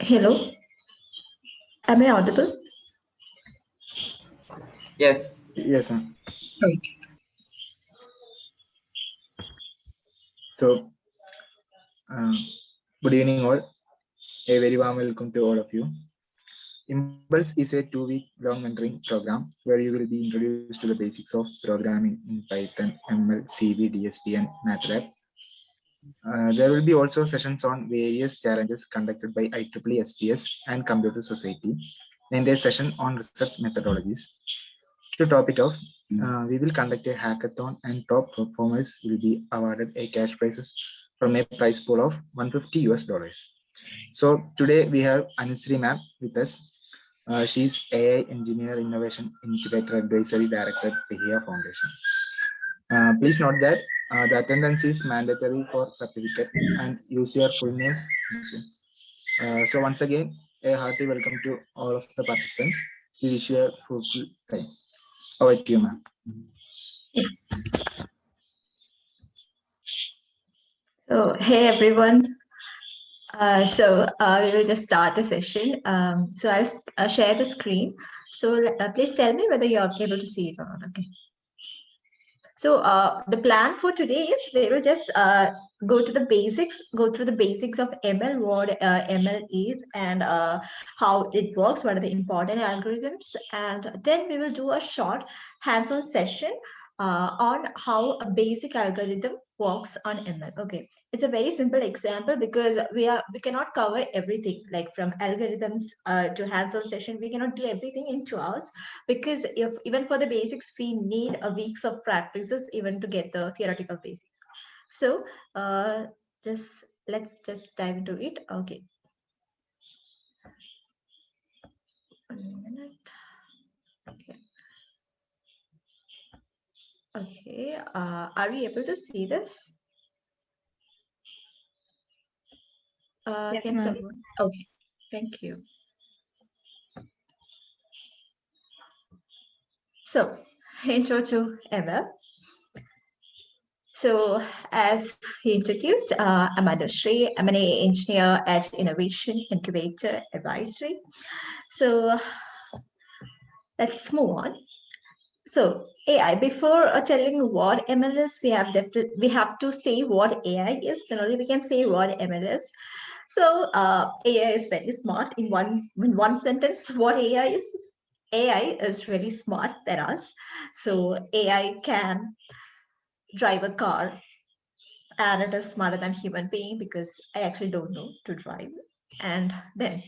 Hello, am I audible? Yes, Yes, ma'am. Okay. So, uh, good evening, all. A very warm welcome to all of you. Impulse is a 2-week long mentoring program where you will be introduced to the basics of programming in Python, ML, CV, DSP, and MATLAB. There will be also sessions on various challenges conducted by IEEE SPS and Computer Society, and a session on research methodologies. To top it off, we will conduct a hackathon and top performers will be awarded a cash prizes from a prize pool of 150 US dollars. So today we have Anusri ma'am with us. She's AI Engineer Innovation Incubator Advisory Director at PHIA Foundation. Please note that the attendance is mandatory for certificate and use your full names. So once again, a hearty welcome to all of the participants. We wish you a fruitful time. Over to you, ma'am. So, hey everyone. We will just start the session. I'll share the screen. Please tell me whether you're able to see it or not. Okay. The plan for today is we will just go through the basics of ML, what ML is, and how it works, what are the important algorithms, and then we will do a short hands-on session on how a basic algorithm works on ML. Okay, it's a very simple example because we cannot cover everything, like from algorithms to hands-on session. We cannot do everything in 2 hours because if even for the basics we need a weeks of practices even to get the theoretical basics. So just let's just dive into it. Okay, 1 minute. Okay. Okay, are we able to see this? Yes, Can ma'am. someone? Okay, thank you. So, intro to ML. So, as he introduced, I'm Anushree. I'm an AI engineer at Innovation Incubator Advisory. So, let's move on. So, AI. Before telling what ML is, we have to say what AI is. Then only we can say what ML is. So, AI is very smart. In one sentence, what AI is? AI is really smart than us. So, AI can drive a car and it is smarter than human being because I actually don't know to drive. And then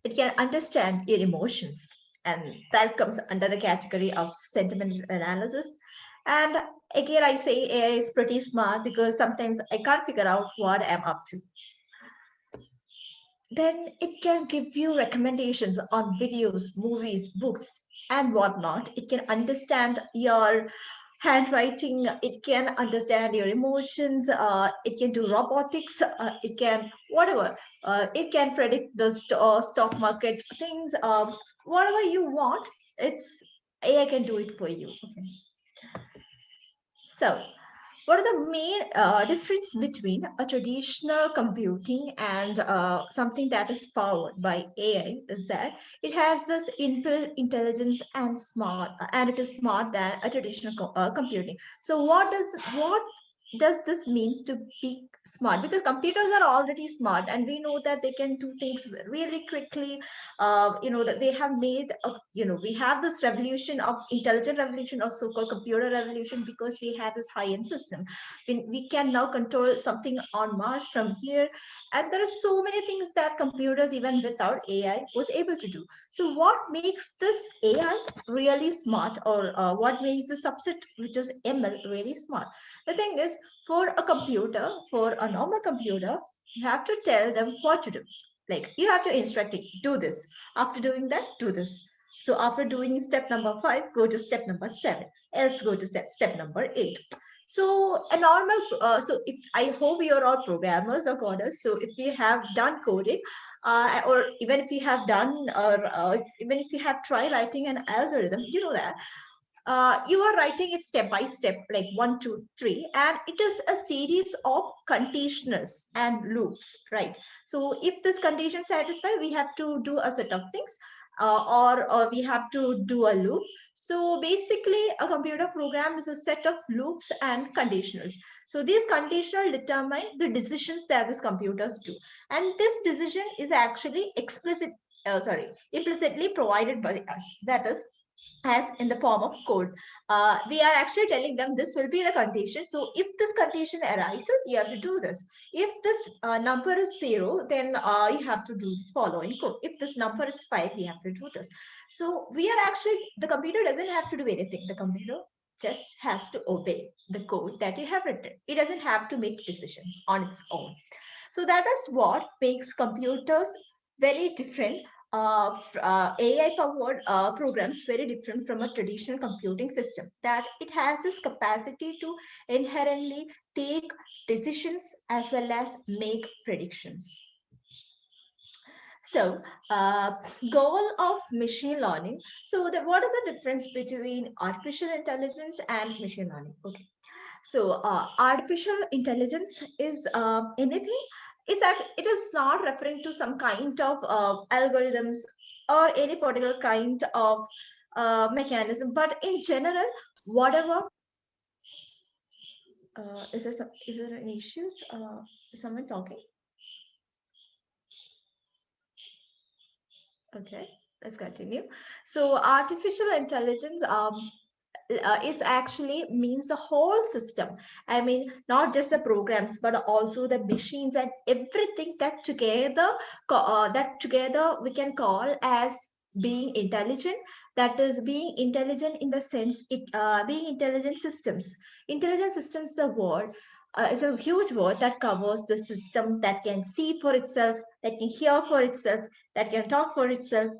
it can understand your emotions, and that comes under the category of sentiment analysis. And again, I say AI is pretty smart because sometimes I can't figure out what I'm up to. Then it can give you recommendations on videos, movies, books, and whatnot. It can understand your handwriting, it can understand your emotions, it can do robotics, it can whatever, it can predict the stock market things, whatever you want, it's AI can do it for you. Okay. So what are the main difference between a traditional computing and something that is powered by AI is that it has this inbuilt intelligence and it is smart than a traditional computing. So what does this means to be smart? Because computers are already smart and we know that they can do things really quickly. That they have made we have this revolution of intelligent revolution or so-called computer revolution because we have this high-end system. We can now control something on Mars from here, and there are so many things that computers even without AI was able to do. So what makes this AI really smart, or what makes the subset which is ML really smart? The thing is, for a computer, for a normal computer, you have to tell them what to do. Like you have to instruct it, do this. After doing that, do this. So after doing step number 5, go to step number 7. Else go to step number 8. So a normal, so if I hope you're all programmers or coders. So if we have done coding, or even if you have done, or even if you have tried writing an algorithm, you know that You are writing it step by step, like 1, 2, 3, and it is a series of conditionals and loops, right? So if this condition satisfied, we have to do a set of things, or we have to do a loop. So basically, a computer program is a set of loops and conditionals. So these conditional determine the decisions that these computers do, and this decision is actually implicitly provided by us. That is, as in the form of code. We are actually telling them this will be the condition. So if this condition arises, you have to do this. If this number is 0, then you have to do this following code. If this number is 5, you have to do this. So we are actually, the computer doesn't have to do anything. The computer just has to obey the code that you have written. It doesn't have to make decisions on its own. So that is what makes computers very different, AI-powered programs very different from a traditional computing system, that it has this capacity to inherently take decisions as well as make predictions. So, goal of machine learning. So, what is the difference between artificial intelligence and machine learning? Okay. So, artificial intelligence is anything. It is not referring to some kind of algorithms or any particular kind of mechanism, but in general, whatever. Is there any issues? Is someone talking? Okay, let's continue. So, artificial intelligence is actually means the whole system. I mean, not just the programs, but also the machines and everything that together we can call as being intelligent. That is being intelligent in the sense it being intelligent systems. Intelligent systems is a word. Is a huge word that covers the system that can see for itself, that can hear for itself, that can talk for itself,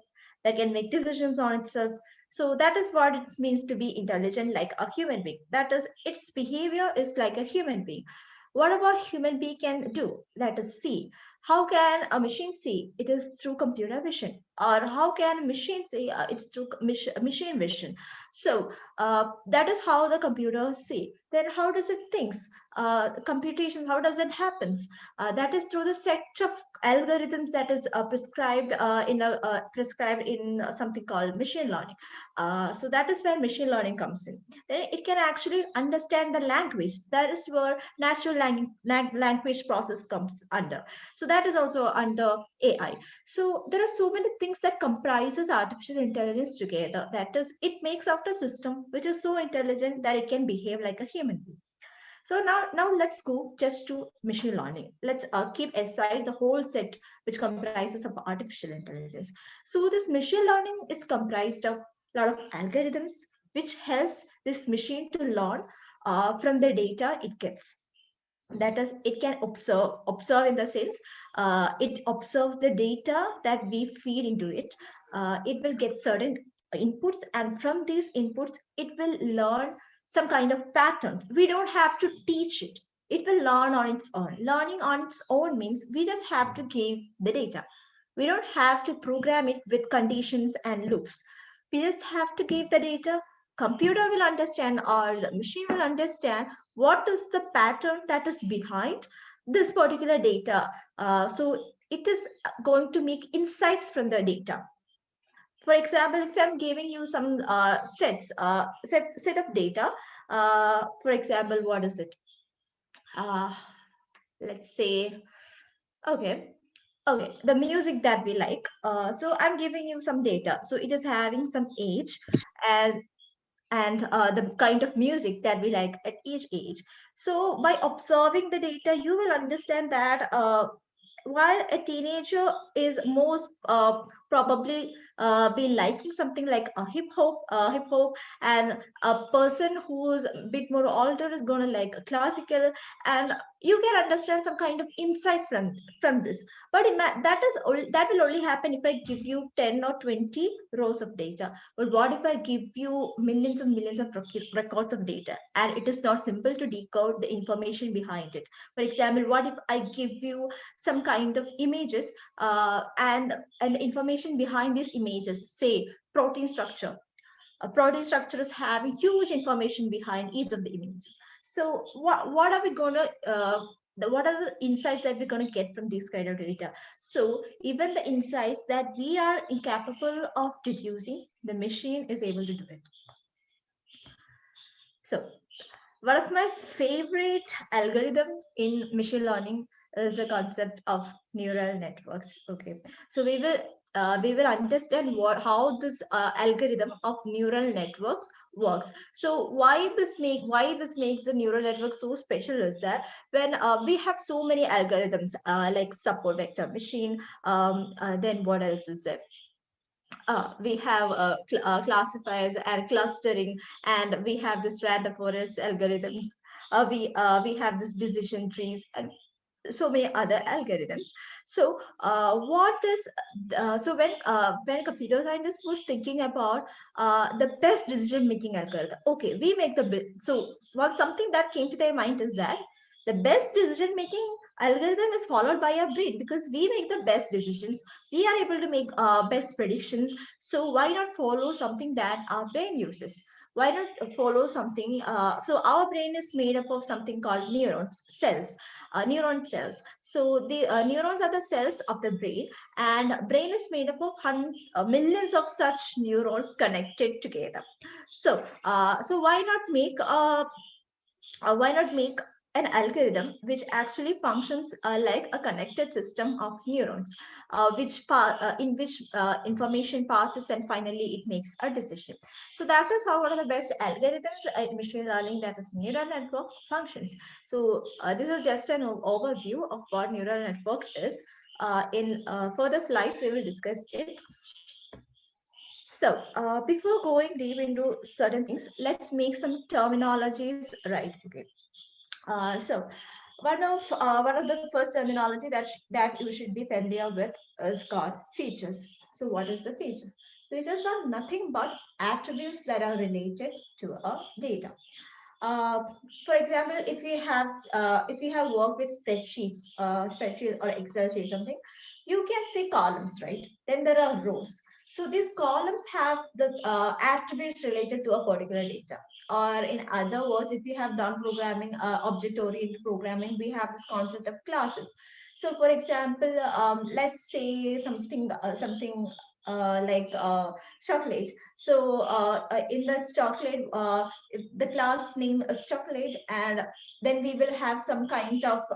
that can make decisions on itself. So that is what it means to be intelligent like a human being. That is, its behavior is like a human being. Whatever human being can do, that is see. How can a machine see? It is through computer vision. Or how can a machine see? It's through machine vision. So that is how the computer see. Then how does it thinks? Computation, how does it happens? That is through the set of algorithms that is prescribed in something called machine learning. So that is where machine learning comes in. Then it can actually understand the language. That is where natural language process comes under. So that is also under AI. So there are so many things that comprises artificial intelligence together. That is, it makes out a system which is so intelligent that it can behave like a human being. So now let's go just to machine learning. Let's keep aside the whole set which comprises of artificial intelligence. So this machine learning is comprised of a lot of algorithms which helps this machine to learn from the data it gets. That is, it can observe in the sense it observes the data that we feed into it. It will get certain inputs, and from these inputs it will learn some kind of patterns. We don't have to teach it. It will learn on its own. Learning on its own means we just have to give the data. We don't have to program it with conditions and loops. We just have to give the data. Computer will understand, or the machine will understand what is the pattern that is behind this particular data. So it is going to make insights from the data. For example, if I'm giving you some set of data, for example, what is it? Let's say, okay, okay, the music that we like. So I'm giving you some data. So it is having some age, and the kind of music that we like at each age. So by observing the data, you will understand that while a teenager is most probably be liking something like a hip hop, and a person who's a bit more older is gonna like a classical, and you can understand some kind of insights from this. But that will only happen if I give you 10 or 20 rows of data. But what if I give you millions and millions of records of data, and it is not simple to decode the information behind it? For example, what if I give you some kind of images, and the information behind these images, say protein structure. protein structures having huge information behind each of the images. So what are we going to what are the insights that we're going to get from these kind of data? So even the insights that we are incapable of deducing, the machine is able to do it. So one of my favorite algorithm in machine learning is the concept of neural networks. Okay, so we will understand how this algorithm of neural networks works. So why this makes the neural network so special is that when we have so many algorithms like support vector machine, then what else is there? We have classifiers and clustering, and we have this random forest algorithms. We have this decision trees and so many other algorithms. So when a computer scientist was thinking about the best decision making algorithm, okay, we make something that came to their mind is that the best decision making algorithm is followed by our brain, because we make the best decisions, we are able to make best predictions. So why not follow something that our brain uses? Why not follow something? So our brain is made up of something called neuron cells. So the neurons are the cells of the brain, and brain is made up of millions of such neurons connected together. So why not make an algorithm which actually functions like a connected system of neurons, in which information passes and finally it makes a decision. So that is how one of the best algorithms in machine learning, that is neural network, functions. So this is just an overview of what neural network is. In further slides, we will discuss it. So, before going deep into certain things, let's make some terminologies right. Okay. So one of the first terminology that you should be familiar with is called features. So what is the features? Features are nothing but attributes that are related to a data. Uh, for example, if we have worked with spreadsheet or Excel sheet something, you can say columns, right? Then there are rows. So these columns have the attributes related to a particular data. Or in other words, if you have done programming, object-oriented programming, we have this concept of classes. So, for example, let's say something like chocolate. So, in that chocolate, the class name is chocolate, and then we will have some kind of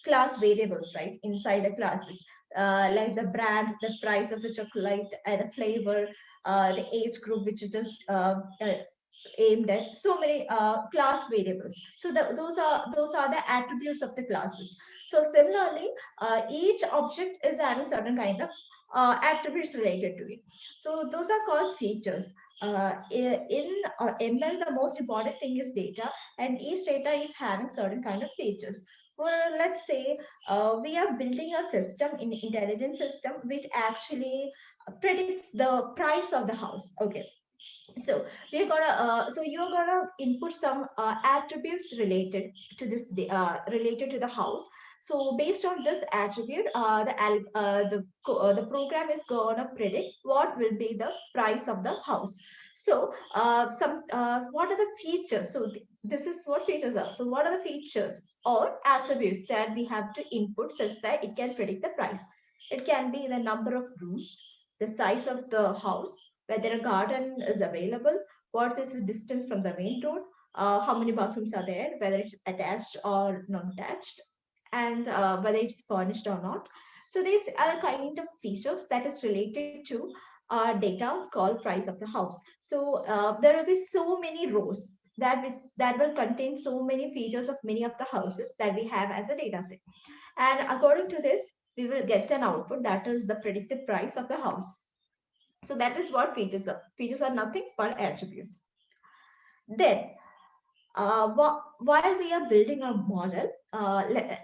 class variables, right, inside the classes, like the brand, the price of the chocolate, the flavor, the age group which it is aimed at, so many class variables. So those are the attributes of the classes. So similarly, each object is having certain kind of attributes related to it. So those are called features. In ML, the most important thing is data, and each data is having certain kind of features. For let's say we are building a system, in intelligent system, which actually predicts the price of the house. Okay, so you're gonna input some attributes related to related to the house. So based on this attribute, the program is gonna predict what will be the price of the house. So some what are the features? So this is what features are. So what are the features or attributes that we have to input such that it can predict the price? It can be the number of rooms, the size of the house, whether a garden is available, what is the distance from the main road, how many bathrooms are there, whether it's attached or non-attached, and whether it's furnished or not. So these are the kind of features that is related to data called price of the house. So there will be so many rows that will contain so many features of many of the houses that we have as a data set. And according to this, we will get an output that is the predicted price of the house. So that is what features are. Features are nothing but attributes. Then, while we are building a model,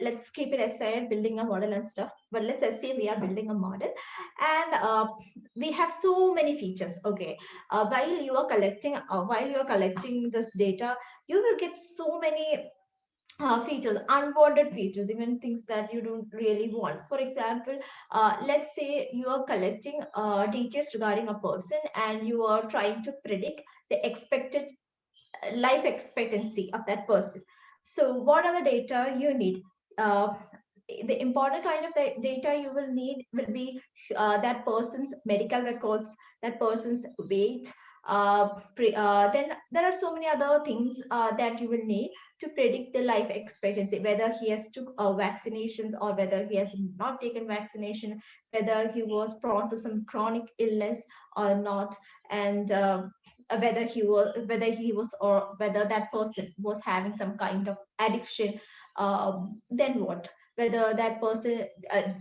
let's keep it aside, building a model and stuff. But let's say we are building a model, and we have so many features. Okay, while you are collecting this data, you will get so many features, unwanted features, even things that you don't really want. For example, let's say you are collecting details regarding a person and you are trying to predict the expected life expectancy of that person. So what are the data you need? Uh, the important kind of the data you will need will be that person's medical records, that person's weight. Then there are so many other things that you will need to predict the life expectancy, whether he has took vaccinations or whether he has not taken vaccination, whether he was prone to some chronic illness or not, and whether he was or whether that person was having some kind of addiction. Then what, whether that person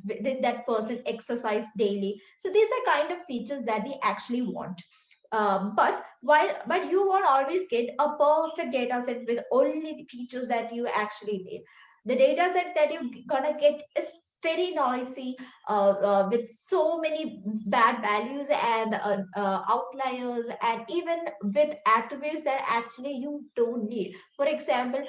did that person exercise daily. So these are kind of features that we actually want. But you won't always get a perfect data set with only the features that you actually need. The data set that you're gonna get is very noisy, with so many bad values and outliers, and even with attributes that actually you don't need. For example,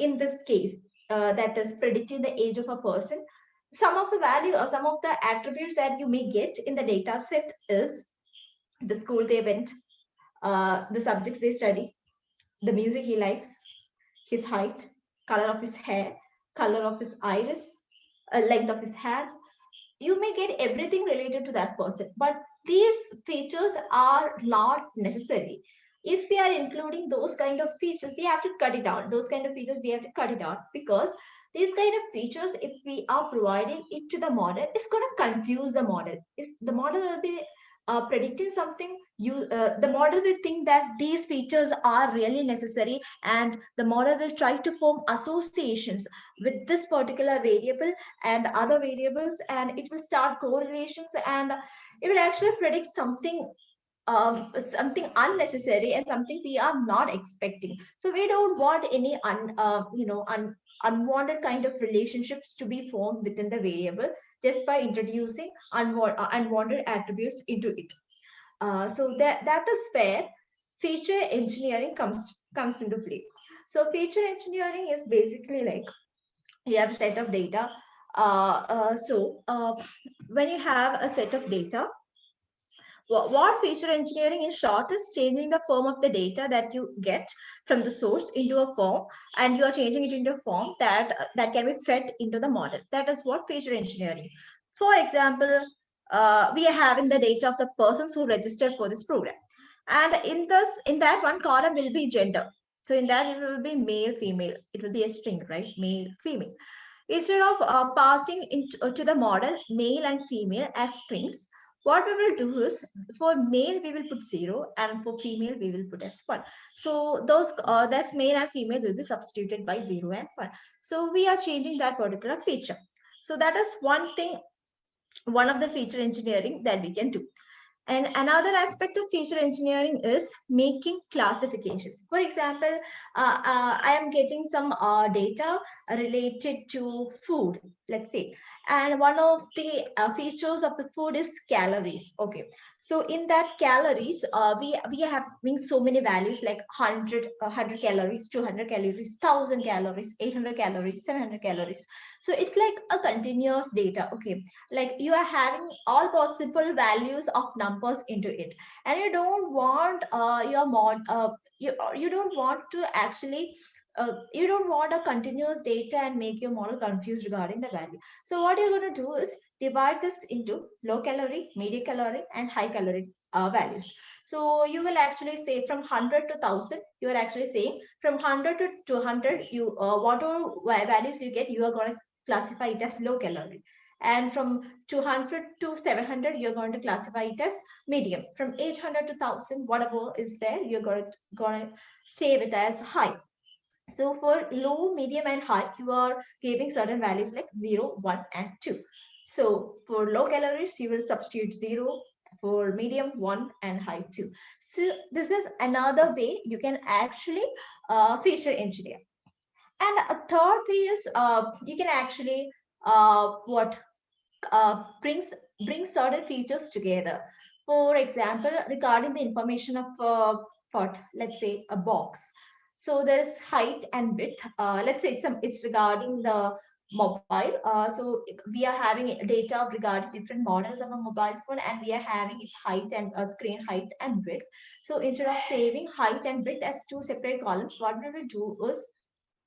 in this case, that is predicting the age of a person, some of the value or some of the attributes that you may get in the data set is the school they went, the subjects they study, the music he likes, his height, color of his hair, color of his iris, length of his hand. You may get everything related to that person, but these features are not necessary. If we are including those kind of features, we have to cut it out. Those kind of features, we have to cut it out, because these kind of features, if we are providing it to the model, it's going to confuse the model. Is the model will be predicting something, the model will think that these features are really necessary, and the model will try to form associations with this particular variable and other variables, and it will start correlations, and it will actually predict something unnecessary and something we are not expecting. So we don't want any unwanted kind of relationships to be formed within the variable just by introducing unwanted attributes into it. So that is where feature engineering comes into play. So feature engineering is basically like, you have a set of data. When you have a set of data, what feature engineering in short is changing the form of the data that you get from the source into a form, and you are changing it into a form that can be fed into the model. That is what feature engineering. For example, we are having the data of the persons who registered for this program, and in that one column will be gender. So in that it will be male, female. It will be a string, right? Male, female. Instead of passing into to the model male and female as strings, what we will do is, for male we will put 0, and for female we will put as 1. So that's male and female will be substituted by 0 and 1. So we are changing that particular feature. So that is one thing, one of the feature engineering that we can do. And another aspect of feature engineering is making classifications. For example, I am getting some data related to food, let's say, and one of the features of the food is calories. Okay, so in that calories, we are having so many values like 100 calories, 200 calories, 1,000 calories, 800 calories, 700 calories. So it's like a continuous data. Okay, like you are having all possible values of numbers into it, and you don't want your mod you don't want to actually you don't want a continuous data and make your model confused regarding the value. So what you're going to do is divide this into low calorie, medium calorie, and high calorie values. So you will actually say from 100 to 1,000, you are actually saying from 100 to 200, you whatever values you get, you are going to classify it as low calorie. And from 200 to 700, you're going to classify it as medium. From 800 to 1,000, whatever is there, you're going to save it as high. So for low, medium, and high, you are giving certain values like 0, 1, and 2. So for low calories, you will substitute 0, for medium 1, and high 2. So this is another way you can actually feature engineer. And a third way is you can actually what brings certain features together. For example, regarding the information of what, let's say, a box. So there is height and width. Let's say it's regarding the mobile. So we are having data regarding different models of a mobile phone, and we are having its height and screen height and width. So instead of saving height and width as two separate columns, what we will do is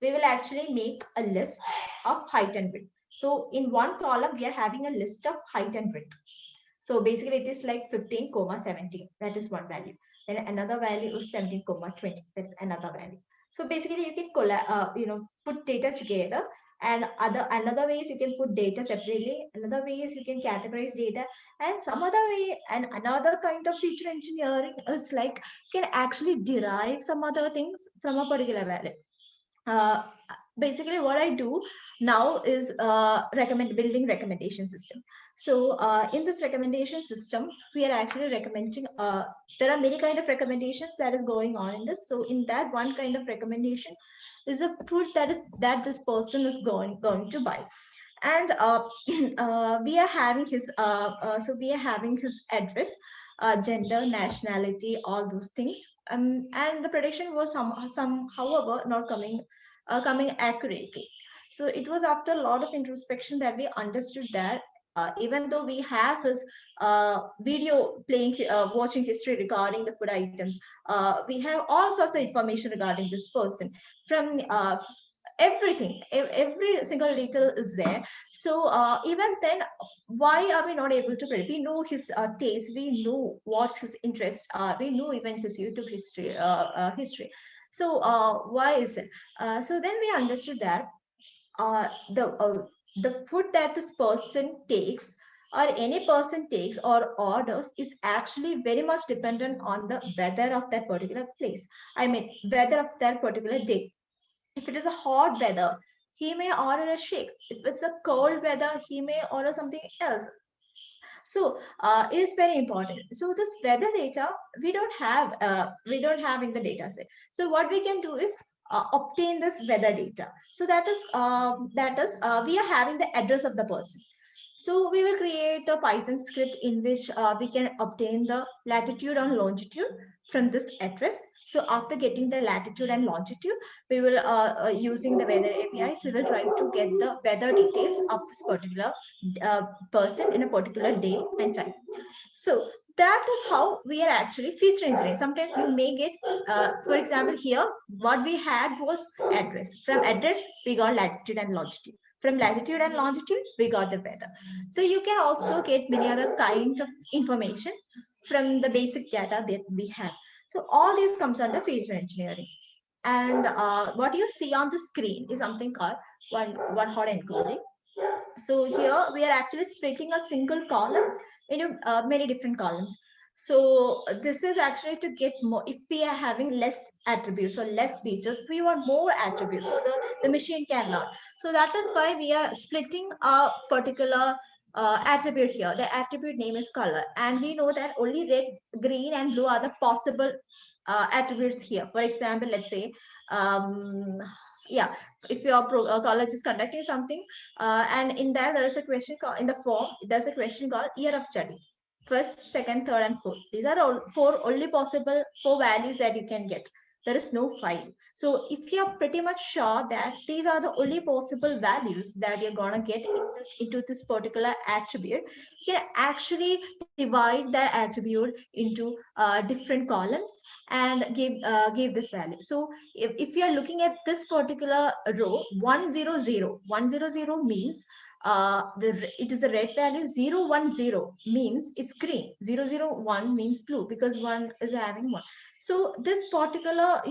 we will actually make a list of height and width. So in one column, we are having a list of height and width. So basically it is like 15, 17. That is one value. Then another value is 17, 20. That's another value. So basically you can put data together, and another ways you can put data separately. Another way is you can categorize data, and some other way, and another kind of feature engineering is like you can actually derive some other things from a particular value. uh, Basically what I do now is building recommendation system. So in this recommendation system, we are actually recommending, there are many kind of recommendations that is going on in this. So in that, one kind of recommendation is a food that this person is going to buy. And we are having his address, gender, nationality, all those things. And the prediction was however not coming accurately. So it was after a lot of introspection that we understood that even though we have his video playing, watching history regarding the food items, we have all sorts of information regarding this person from everything, every single detail is there. So even then, why are we not able to predict? We know his taste, we know what's his interest, we know even his YouTube history. So why is it? So then we understood that uh, the uh, the food that this person takes, or any person takes or orders, is actually very much dependent on the weather of that particular place. I mean, weather of that particular day. If it is a hot weather, he may order a shake. If it's a cold weather, he may order something else. So it is very important. So this weather data we don't have in the data set. So what we can do is obtain this weather data. So that is we are having the address of the person. So we will create a Python script in which we can obtain the latitude and longitude from this address. So after getting the latitude and longitude, we will using the weather APIs, we will try to get the weather details of this particular person in a particular day and time. So that is how we are actually feature engineering. Sometimes you may get, for example, here what we had was address. From address, we got latitude and longitude. From latitude and longitude, we got the weather. So you can also get many other kinds of information from the basic data that we have. So all this comes under feature engineering. And what you see on the screen is something called one hot encoding. So here we are actually splitting a single column into many different columns. So this is actually to get more. If we are having less attributes or less features, we want more attributes, so the machine cannot. So that is why we are splitting a particular attribute here. The attribute name is color, and we know that only red, green, and blue are the possible attributes here. For example, let's say yeah, if your college is conducting something, and in there is a question called, in the form there's a question called year of study, first, second, third, and fourth. These are all four only possible four values that you can get. There is no five. So if you're pretty much sure that these are the only possible values that you're gonna get into this particular attribute, you can actually divide that attribute into different columns and give this value. So if you are looking at this particular row, 100 means it is a red value. 010 means it's green. 001 means blue, because one is having one. So this particular,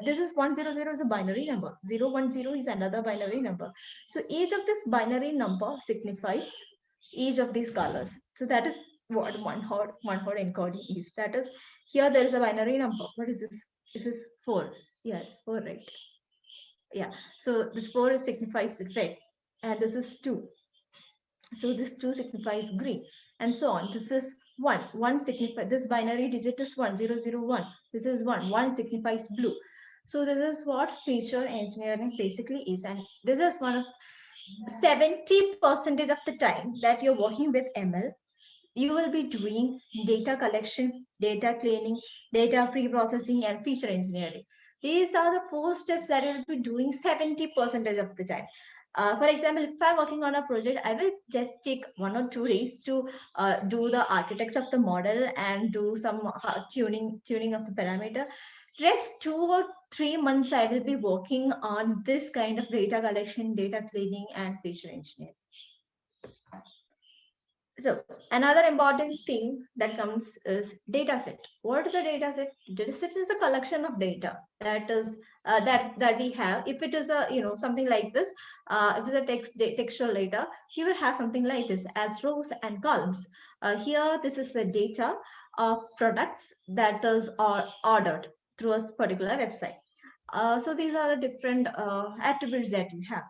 this is 100 is a binary number. 010 is another binary number. So each of this binary number signifies each of these colors. So that is what one hot encoding is. That is, here there is a binary number. What is this? This is 4. Yeah, it's 4, right? Yeah. So this 4 signifies red, and this is 2. So this 2 signifies green, and so on. This is 1. 1 signifies, this binary digit is 1001. This is 1. 1 signifies blue. So this is what feature engineering basically is, and this is one of 70% of the time that you're working with ML. You will be doing data collection, data cleaning, data pre-processing, and feature engineering. These are the 4 steps that you'll be doing 70% of the time. For example, if I'm working on a project, I will just take 1 or 2 days to do the architecture of the model and do some tuning of the parameter. Rest 2 or 3 months, I will be working on this kind of data collection, data cleaning, and feature engineering. So another important thing that comes is data set. What is a data set? Data set is a collection of data that is that we have. If it is a something like this, if it's a textual data, you will have something like this as rows and columns. Here, this is the data of products that is ordered through a particular website. So these are the different attributes that you have.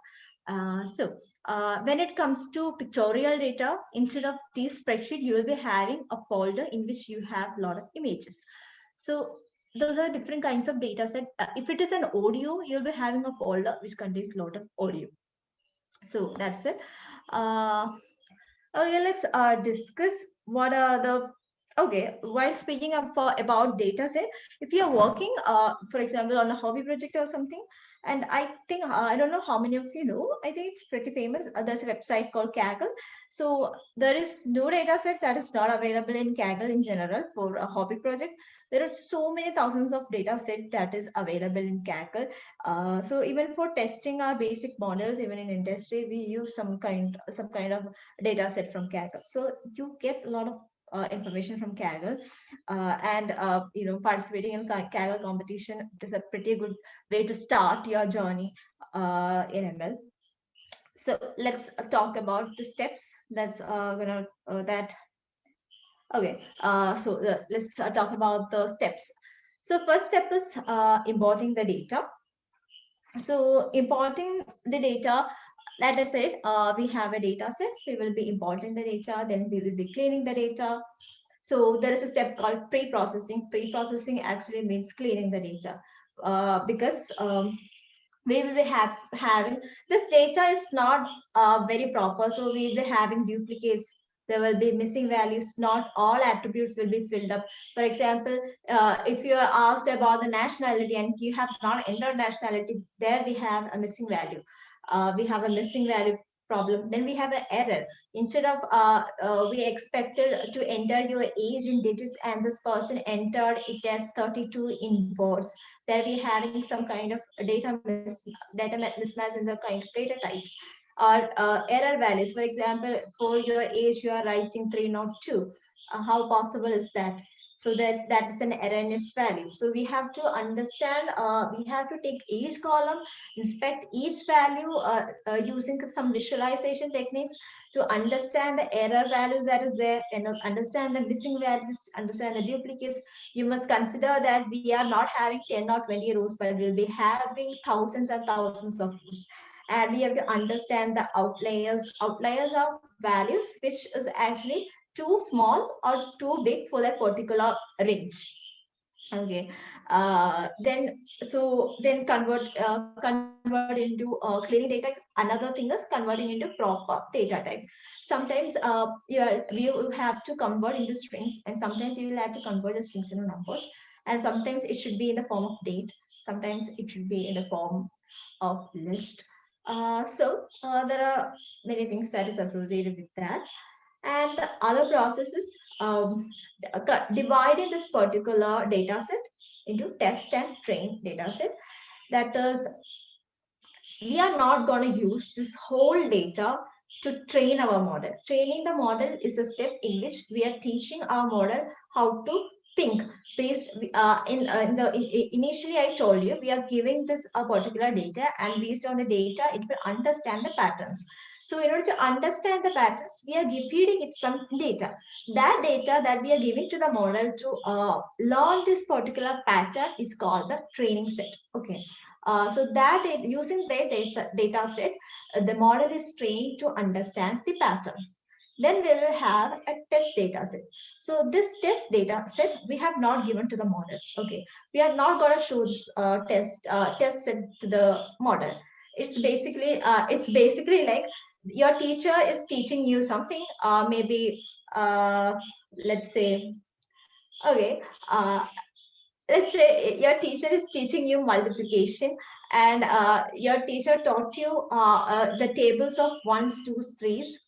When it comes to pictorial data, instead of this spreadsheet, you will be having a folder in which you have a lot of images. So those are different kinds of data set. If it is an audio, you'll be having a folder which contains a lot of audio. So that's it. Okay, let's discuss what are the while speaking of about data set, if you're working for example on a hobby project or something, and I think I don't know how many of you know, I think it's pretty famous. There's a website called Kaggle. So there is no data set that is not available in Kaggle in general for a hobby project. There are so many thousands of data set that is available in Kaggle. So even for testing our basic models, even in industry, we use some kind of data set from Kaggle. So you get a lot of information from Kaggle, and participating in Kaggle competition is a pretty good way to start your journey in ML. So let's talk about the steps. That's gonna that. Okay. Let's talk about the steps. So first step is importing the data. So importing the data, like I said, we have a data set. We will be importing the data, then we will be cleaning the data. So there is a step called pre-processing. Pre-processing actually means cleaning the data, because we will be having this data is not very proper. So we will be having duplicates. There will be missing values. Not all attributes will be filled up. For example, if you are asked about the nationality and you have not entered nationality, there we have a missing value. We have a missing value problem. Then we have an error. Instead of we expected to enter your age in digits, and this person entered it as 32 in words. There we having some kind of data mismatch in the kind of data types, or error values. For example, for your age, you are writing 302. How possible is that? So that is an erroneous value. So we have to understand, we have to take each column, inspect each value using some visualization techniques to understand the error values that is there, and understand the missing values, understand the duplicates. You must consider that we are not having 10 or 20 rows, but we'll be having thousands and thousands of rows. And we have to understand the outliers. Outliers are values which is actually too small or too big for that particular range. Okay. Then convert into cleaning data. Another thing is converting into proper data type. Sometimes you have to convert into strings, and sometimes you will have to convert the strings into numbers, and sometimes it should be in the form of date. Sometimes it should be in the form of list. There are many things that is associated with that. And the other process is dividing this particular data set into test and train data set. That is, we are not going to use this whole data to train our model. Training the model is a step in which we are teaching our model how to think based initially I told you we are giving this a particular data, and based on the data it will understand the patterns. So in order to understand the patterns, we are feeding it some data. That data that we are giving to the model to learn this particular pattern is called the training set. Okay. So that using that data set, the model is trained to understand the pattern. Then we will have a test data set. So this test data set we have not given to the model. Okay, we are not going to show this test set to the model. It's basically like your teacher is teaching you something. Maybe let's say, okay. let's say your teacher is teaching you multiplication, and your teacher taught you the tables of ones, twos, threes,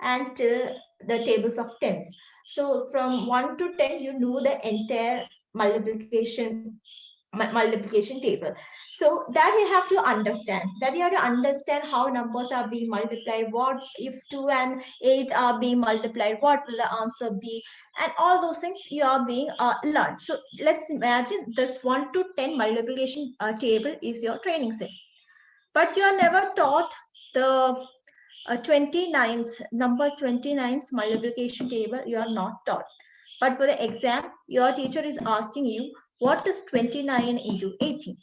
and till the tables of tens. So from 1 to 10, you know the entire multiplication table. So that you have to understand, that you have to understand how numbers are being multiplied, what if 2 and 8 are being multiplied, what will the answer be, and all those things you are being learned. So let's imagine this 1 to 10 multiplication table is your training set, but you are never taught the 29's number 29's multiplication table. You are not taught, but for the exam your teacher is asking you what is 29 into 18.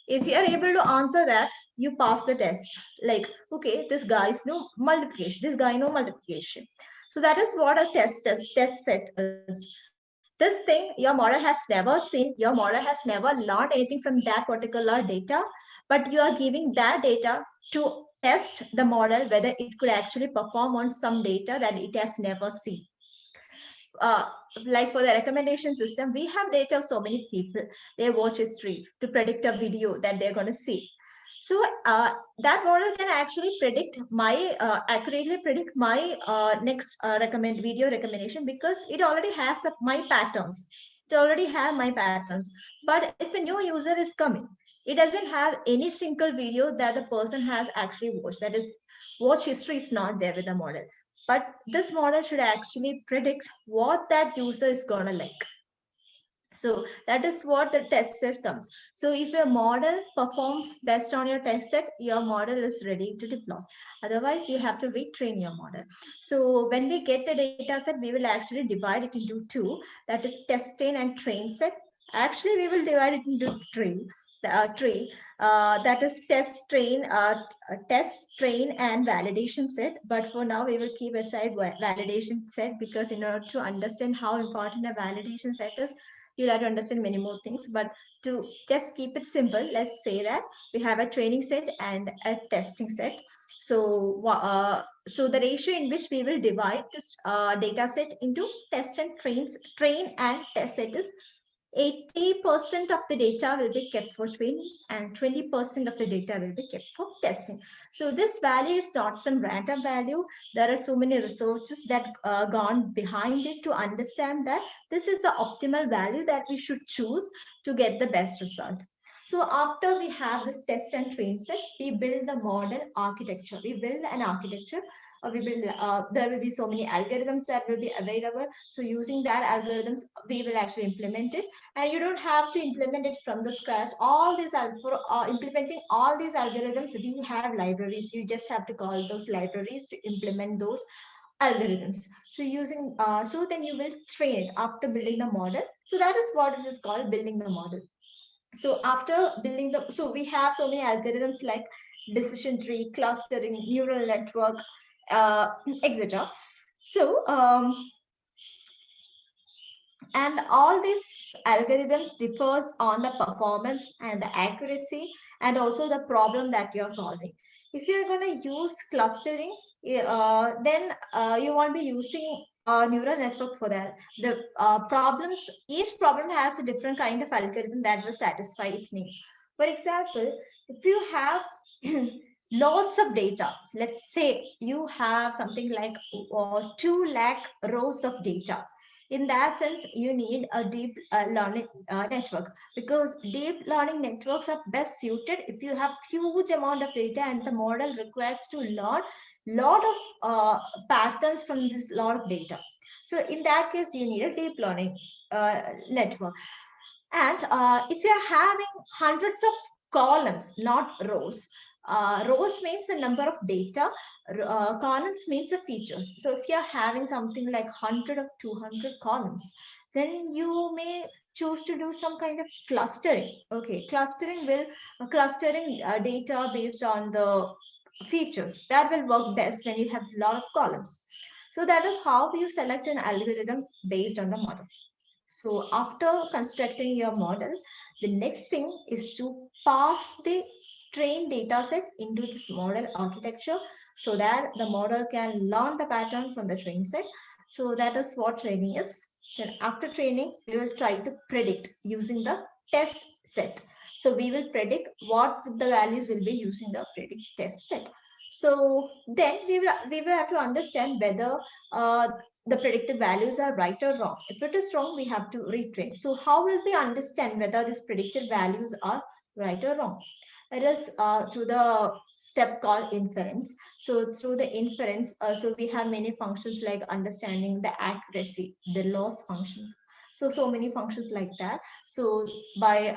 If you are able to answer that, you pass the test. Like, okay, this guy's no multiplication, this guy no multiplication. So that is what a test set is. This thing your model has never seen, your model has never learned anything from that particular data, but you are giving that data to test the model whether it could actually perform on some data that it has never seen. uh, like for the recommendation system, we have data of so many people, their watch history to predict a video that they're going to see. So that model can actually predict my accurately predict my next recommend video recommendation, because it already has my patterns. It already have my patterns. But if a new user is coming, it doesn't have any single video that the person has actually watched. That is, watch history is not there with the model. But this model should actually predict what that user is gonna like. So that is what the test set comes. So if your model performs best on your test set, your model is ready to deploy. Otherwise, you have to retrain your model. So when we get the data set, we will actually divide it into two, that is test train and train set. Actually, we will divide it into tree. That is test, train, and validation set. But for now, we will keep aside validation set, because in order to understand how important a validation set is, you'll have to understand many more things. But to just keep it simple, let's say that we have a training set and a testing set. So the ratio in which we will divide this data set into train and test set is 80% of the data will be kept for training and 20% of the data will be kept for testing. So this value is not some random value. There are so many researches that gone behind it to understand that this is the optimal value that we should choose to get the best result. So after we have this test and train set, we build the model architecture. We build an architecture. There will be so many algorithms that will be available. So using that algorithms, we will actually implement it. And you don't have to implement it from the scratch. For implementing all these algorithms, we have libraries. You just have to call those libraries to implement those algorithms. So then you will train it after building the model. So that is what it is called, building the model. So after building so we have so many algorithms like decision tree, clustering, neural network, etc. So and all these algorithms differs on the performance and the accuracy and also the problem that you're solving. If you're going to use clustering, then you won't be using a neural network for that. The each problem has a different kind of algorithm that will satisfy its needs. For example, if you have lots of data, let's say you have something like 2 lakh rows of data. In that sense, you need a deep learning network, because deep learning networks are best suited if you have huge amount of data and the model requires to learn lot of patterns from this lot of data. So in that case, you need a deep learning network. And if you're having hundreds of columns, not rows, rows means the number of data, columns means the features. So if you're having something like 100 of 200 columns, then you may choose to do some kind of clustering. Okay, clustering data based on the features. That will work best when you have a lot of columns. So that is how you select an algorithm based on the model. So after constructing your model, the next thing is to pass the trained data set into this model architecture so that the model can learn the pattern from the train set. So that is what training is. Then after training, we will try to predict using the test set. So we will predict what the values will be using the predict test set. So then we will have to understand whether the predicted values are right or wrong. If it is wrong, we have to retrain. So how will we understand whether these predicted values are right or wrong? It is through the step called inference. So through the inference, so we have many functions like understanding the accuracy, the loss functions. So many functions like that. So by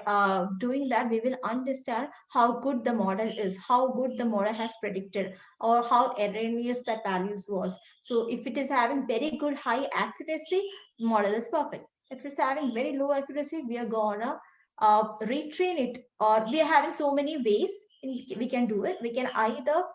doing that, we will understand how good the model is, how good the model has predicted, or how erroneous that values was. So if it is having very good high accuracy, model is perfect. If it's having very low accuracy, we are gonna retrain it, or we are having so many ways we can do it. We can either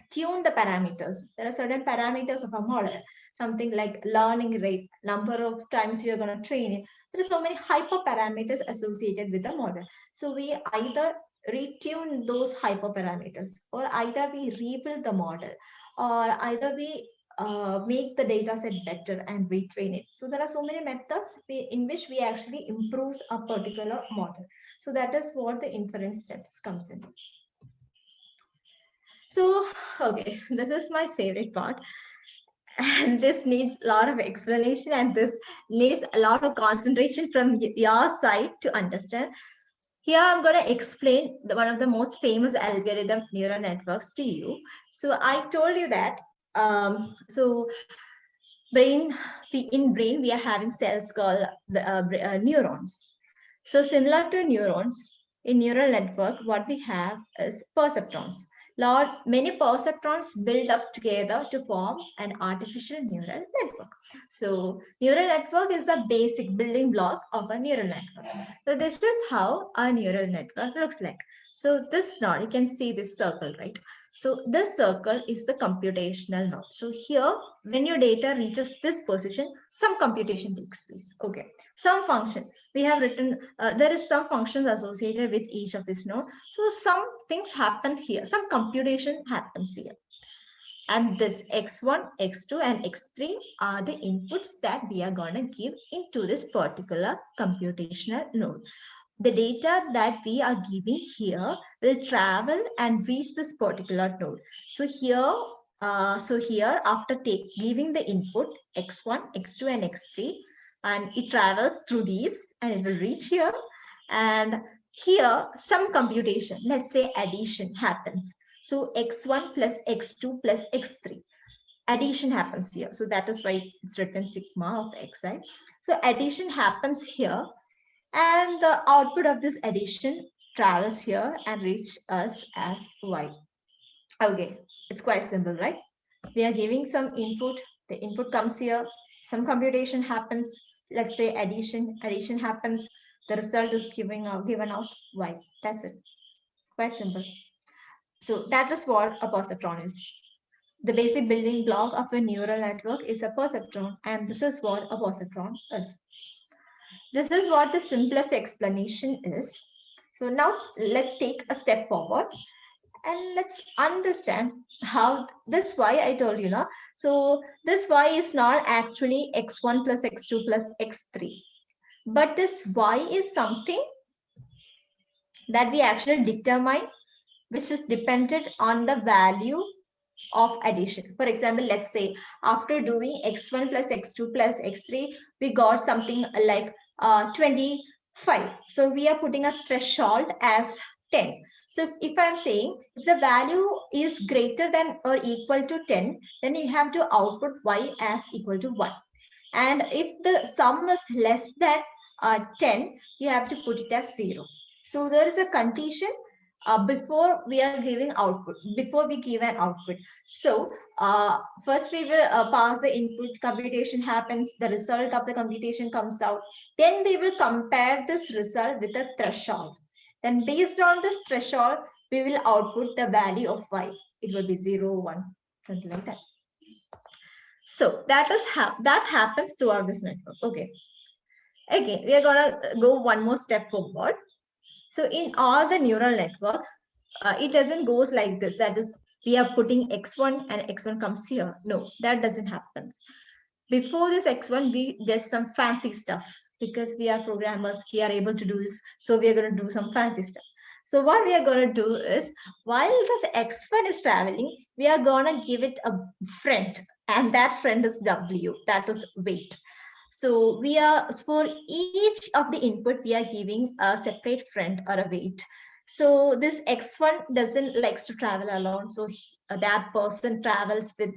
tune the parameters. There are certain parameters of a model, something like learning rate, number of times we are going to train it. There are so many hyper parameters associated with the model. So we either retune those hyper parameters, or either we rebuild the model, or either we make the data set better and retrain it. So there are so many methods in which we actually improve a particular model. So that is what the inference steps comes in. So, okay, this is my favorite part. And this needs a lot of explanation, and this needs a lot of concentration from your side to understand. Here, I'm going to explain one of the most famous algorithm neural networks to you. So, I told you that. So, in brain, we are having cells called neurons. So, similar to neurons, in neural network, what we have is perceptrons. Many perceptrons build up together to form an artificial neural network. So neural network is the basic building block of a neural network. So this is how a neural network looks like. So this node, you can see this circle, right? So this circle is the computational node. So here, when your data reaches this position, some computation takes place. Okay, some function we have written, there is some functions associated with each of this node. So some things happen here, some computation happens here. And this x1, x2, and x3 are the inputs that we are going to give into this particular computational node. The data that we are giving here will travel and reach this particular node. So here after giving the input x1, x2, and x3, and it travels through these and it will reach here. And here some computation, let's say addition happens. So x1 plus x2 plus x3. Addition happens here. So that is why it's written sigma of xi. So addition happens here, and the output of this addition travels here and reach us as y. Okay, it's quite simple, right? We are giving some input. The input comes here. Some computation happens. Let's say addition happens. The result is given out y. That's it. Quite simple. So that is what a perceptron is. The basic building block of a neural network is a perceptron, and this is what a perceptron is. This is what the simplest explanation is. So now let's take a step forward and let's understand how this y I told you now. So this y is not actually x1 plus x2 plus x3, but this y is something that we actually determine, which is dependent on the value of addition. For example, let's say after doing x1 plus x2 plus x3, we got something like 25. So we are putting a threshold as 10. So if I'm saying if the value is greater than or equal to 10, then you have to output y as equal to 1. And if the sum is less than 10, you have to put it as 0. So there is a condition before we are giving output, before we give an output. So first we will pass the input, computation happens, the result of the computation comes out. Then we will compare this result with a threshold. Then based on this threshold, we will output the value of y. It will be 0, 1, something like that. So that is how that happens throughout this network. Okay. Again, we are gonna go one more step forward. So in all the neural network, it doesn't goes like this. That is, we are putting x1 and x1 comes here. No, that doesn't happen. before this x1, there's some fancy stuff because we are programmers, we are able to do this. So we are going to do some fancy stuff. So what we are going to do is, while this x1 is traveling, we are going to give it a friend, and that friend is w, that is weight. So we are, for each of the input, we are giving a separate friend or a weight. So this x1 doesn't likes to travel alone. So that person travels with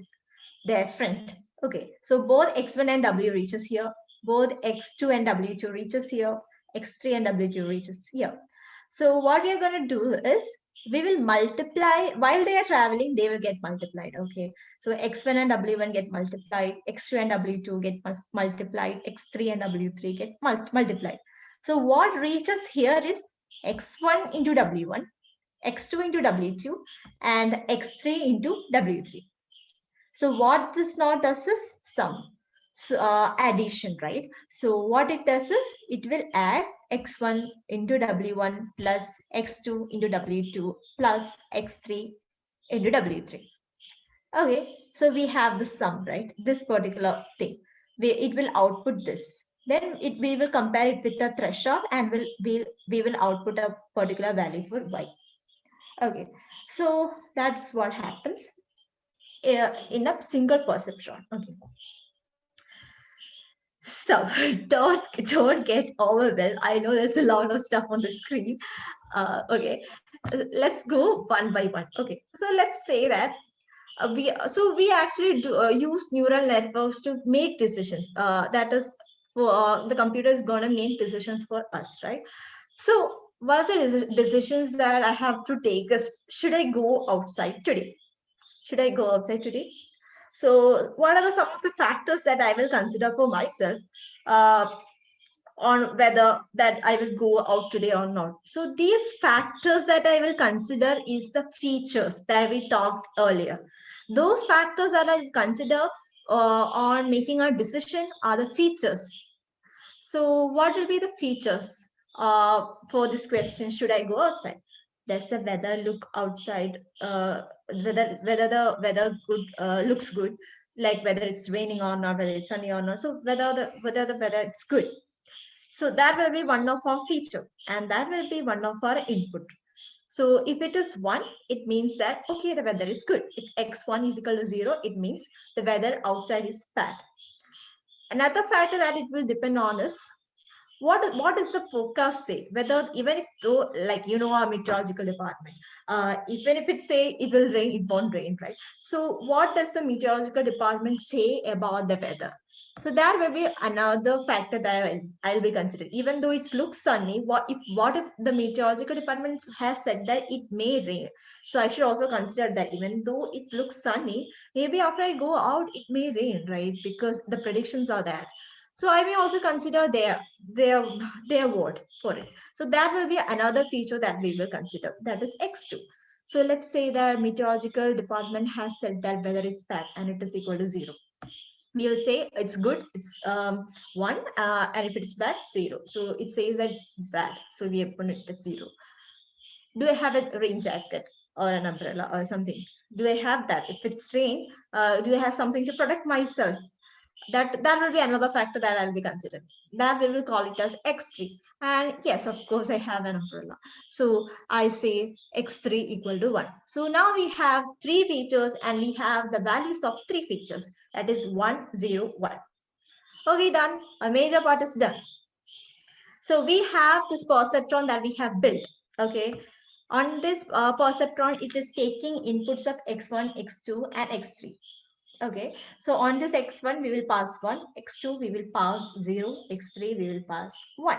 their friend. Okay, so both x1 and w reaches here, both x2 and w2 reaches here, x3 and w2 reaches here. So what we are going to do is, we will multiply while they are traveling, they will get multiplied. Okay, so x1 and w1 get multiplied, x2 and w2 get multiplied, x3 and w3 get multiplied. So what reaches here is x1 into w1, x2 into w2, and x3 into w3. So what this now does is sum, so, addition, right? So what it does is, it will add x1 into w1 plus x2 into w2 plus x3 into w3. Okay, so we have the sum, right? This particular thing, it will output this. Then we will compare it with the threshold, and we will output a particular value for y. Okay, so that's what happens in a single perceptron. Okay. So don't get overwhelmed. I know there's a lot of stuff on the screen. Okay, let's go one by one. Okay, so let's say that we actually use neural networks to make decisions. That is, for the computer is gonna make decisions for us, right? So one of the decisions that I have to take is, should I go outside today? Should I go outside today? So what are some of the factors that I will consider for myself uh, on whether that I will go out today or not? So these factors that I will consider is the features that we talked earlier. Those factors that I consider on making a decision are the features. So what will be the features for this question? Should I go outside? Does the weather look outside? Whether the weather good looks good, like whether it's raining or not, whether it's sunny or not. So whether the weather it's good. So that will be one of our feature, and that will be one of our input. So if it is 1, it means that, okay, the weather is good. If x1 is equal to 0, it means the weather outside is bad. Another factor that it will depend on is, what does the forecast say? Whether, even if though, like, our meteorological department, even if it say it will rain, it won't rain, right? So what does the meteorological department say about the weather? So that will be another factor that I'll be considering. Even though it looks sunny, what if the meteorological department has said that it may rain? So I should also consider that, even though it looks sunny, maybe after I go out, it may rain, right? Because the predictions are there. So I may also consider their their word for it. So that will be another feature that we will consider. That is x2. So let's say the meteorological department has said that weather is bad and it is equal to 0. We will say it's good, it's 1, and if it's bad, 0. So it says that it's bad. So we put it as 0. Do I have a rain jacket or an umbrella or something? Do I have that? If it's rain, do I have something to protect myself? That will be another factor that I'll be considering. That we will call it as x3. And yes, of course, I have an umbrella. So I say x3 equal to 1. So now we have 3 features and we have the values of 3 features. That is 1, 0, 1. Okay, done. A major part is done. So we have this perceptron that we have built. Okay. On this perceptron, it is taking inputs of x1, x2, and x3. Okay, so on this x1, we will pass 1, x2, we will pass 0, x3, we will pass 1.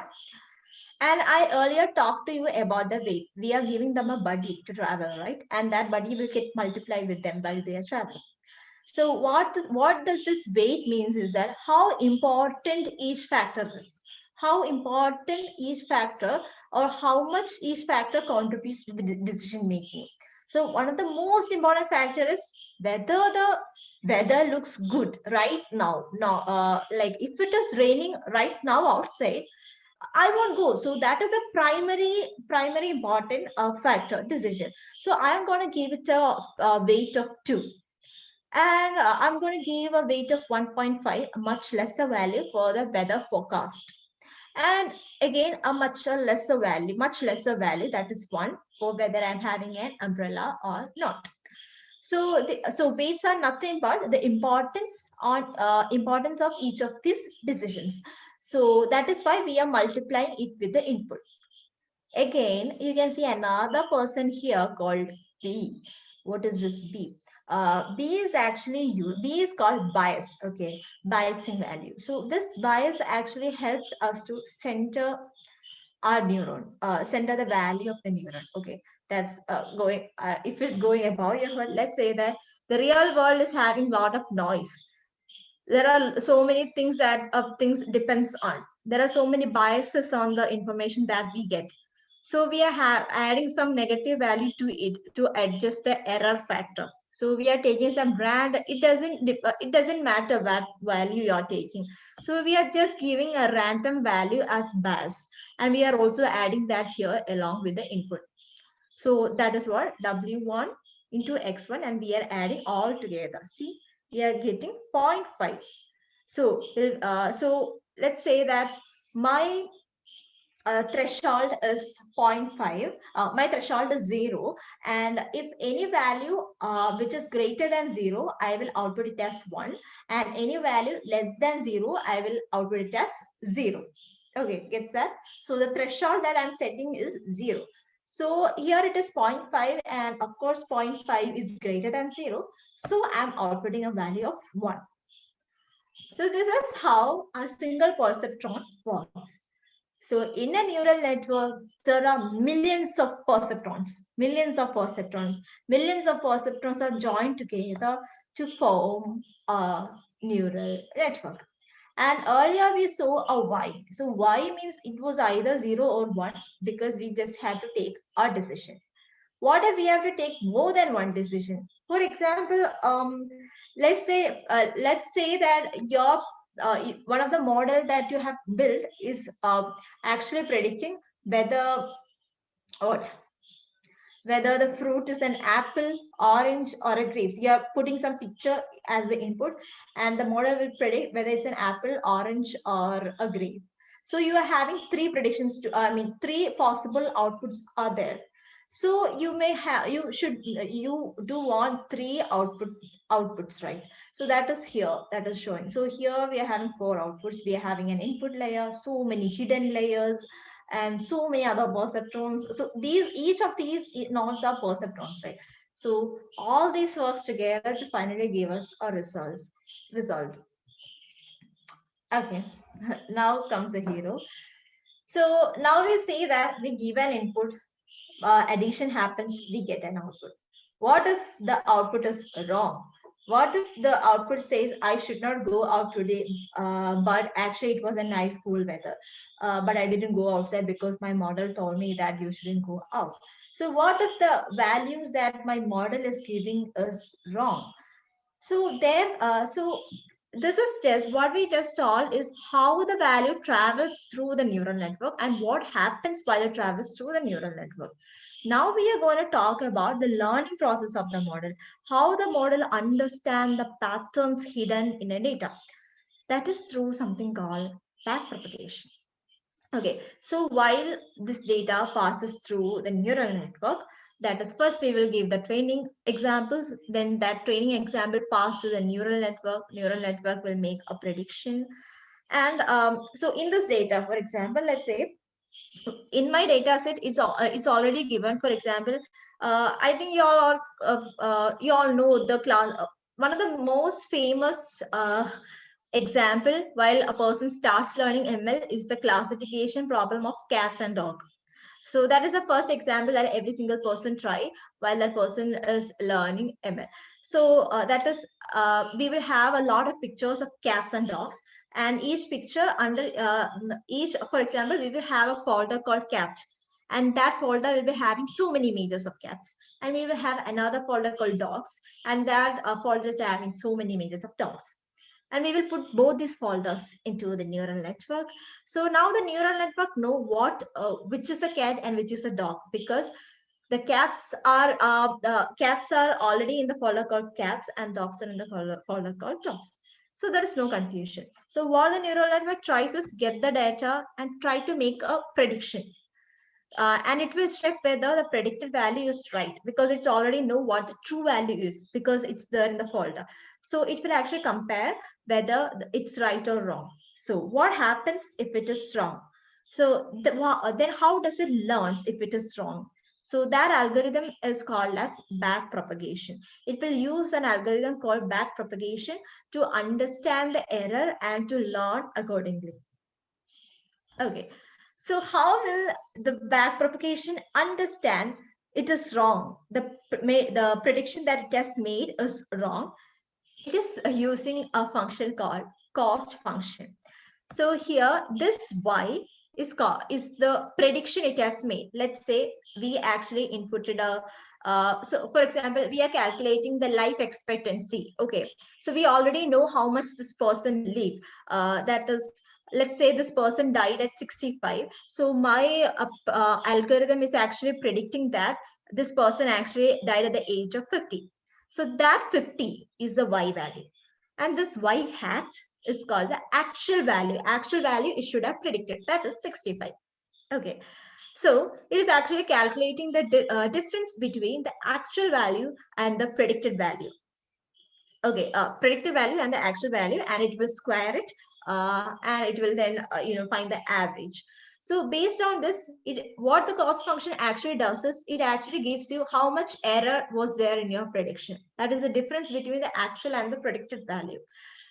And I earlier talked to you about the weight. We are giving them a buddy to travel, right? And that buddy will get multiplied with them while they are traveling. So what does this weight means is that how important each factor is. How important each factor, or how much each factor contributes to the decision making. So one of the most important factor is whether the weather looks good right now. Like if it is raining right now outside, I won't go. So that is a primary important factor decision. So I am going to give it a weight of 2. And I'm going to give a weight of 1.5, a much lesser value for the weather forecast. And again, a much lesser value, that is 1, for whether I'm having an umbrella or not. So, so weights are nothing but the importance of each of these decisions. So that is why we are multiplying it with the input. Again, you can see another person here called B. What is this B? B is actually B is called bias. Okay, biasing value. So this bias actually helps us to center our neuron, center the value of the neuron. Okay, that's going. If it's going above your head, let's say that the real world is having a lot of noise. There are so many things that things depends on. There are so many biases on the information that we get. So we are adding some negative value to it to adjust the error factor. So we are taking some brand. It doesn't matter what value you are taking. So we are just giving a random value as bias, and we are also adding that here along with the input. So that is what W1 into X1, and we are adding all together. See, we are getting 0.5. So, so let's say that my threshold is zero point 0.5. My threshold is 0. And if any value which is greater than 0, I will output it as 1. And any value less than 0, I will output it as 0. Okay, gets that? So the threshold that I'm setting is 0. So here it is 0.5, and of course 0.5 is greater than 0. So I'm outputting a value of 1. So this is how a single perceptron works. So in a neural network, there are millions of perceptrons are joined together to form a neural network. And earlier we saw a Y. So Y means it was either 0 or 1, because we just had to take a decision. What if we have to take more than one decision? For example, let's say that your one of the model that you have built is actually predicting whether what whether the fruit is an apple, orange, or a grapes. You are putting some picture as the input, and the model will predict whether it's an apple, orange, or a grape. So you are having three predictions three possible outputs are there. So you may have, you do want three outputs, right? So that is here, that is showing. So here we are having four outputs. We are having an input layer, so many hidden layers, and so many other perceptrons. So each of these nodes are perceptrons, right? So all these works together to finally give us a result. Okay, now comes the hero. So now we see that we give an input, addition happens, we get an output. What if the output is wrong? What if the output says I should not go out today, but actually it was a nice cool weather, but I didn't go outside because my model told me that you shouldn't go out. So what if the values that my model is giving is wrong? So this is just what we just told is how the value travels through the neural network and what happens while it travels through the neural network. Now we are going to talk about the learning process of the model, how the model understand the patterns hidden in a data. That is through something called backpropagation. Okay, so while this data passes through the neural network, that is, first we will give the training examples, then that training example pass to the neural network will make a prediction. And so in this data, for example, let's say in my data set, it's already given. For example, I think you all know the class. One of the most famous example while a person starts learning ML is the classification problem of cats and dog. So that is the first example that every single person try while that person is learning ML. So that is, we will have a lot of pictures of cats and dogs, and each picture under each, for example, we will have a folder called cat, and that folder will be having so many images of cats. And we will have another folder called dogs, and that folder is having so many images of dogs. And we will put both these folders into the neural network. So now the neural network know which is a cat and which is a dog, because The cats are already in the folder called cats, and dogs are in the folder called dogs. So there is no confusion. So what the neural network tries is get the data and try to make a prediction. And it will check whether the predicted value is right, because it's already know what the true value is because it's there in the folder. So it will actually compare whether it's right or wrong. So what happens if it is wrong? So then how does it learn if it is wrong? So that algorithm is called as back propagation. It will use an algorithm called back propagation to understand the error and to learn accordingly. Okay, so how will the back propagation understand it is wrong? The prediction that it has made is wrong. It is using a function called cost function. So here, this y is the prediction it has made. Let's say we actually inputted a so for example, we are calculating the life expectancy. Okay, so we already know how much this person lived. That is, let's say this person died at 65. So my algorithm is actually predicting that this person actually died at the age of 50. So that 50 is the y value, and this y hat is called the actual value. Actual value it should have predicted, that is 65. Okay, so it is actually calculating the difference between the actual value and the predicted value. Okay, predicted value and the actual value, and it will square it, and it will then find the average. So based on this, what the cost function actually does is it actually gives you how much error was there in your prediction. That is the difference between the actual and the predicted value.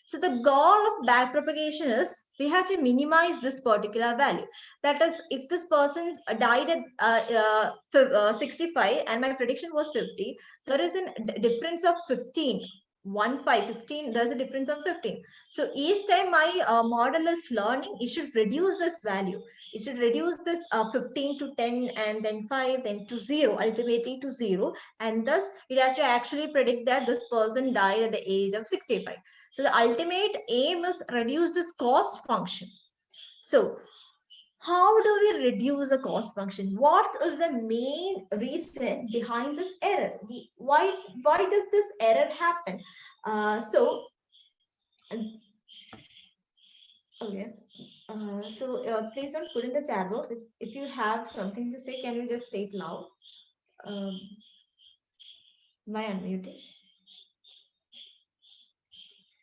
So the goal of backpropagation is we have to minimize this particular value. That is, if this person died at 65 and my prediction was 50, there is a difference of 15. 15, there's a difference of 15. So each time my model is learning, it should reduce this value. It should reduce this 15 to 10 and then 5, then to 0, ultimately to 0. And thus it has to actually predict that this person died at the age of 65. So the ultimate aim is reduce this cost function. So how do we reduce a cost function? What is the main reason behind this error? Why does this error happen? Okay. Please don't put in the chat box. If you have something to say, can you just say it loud? By unmuting.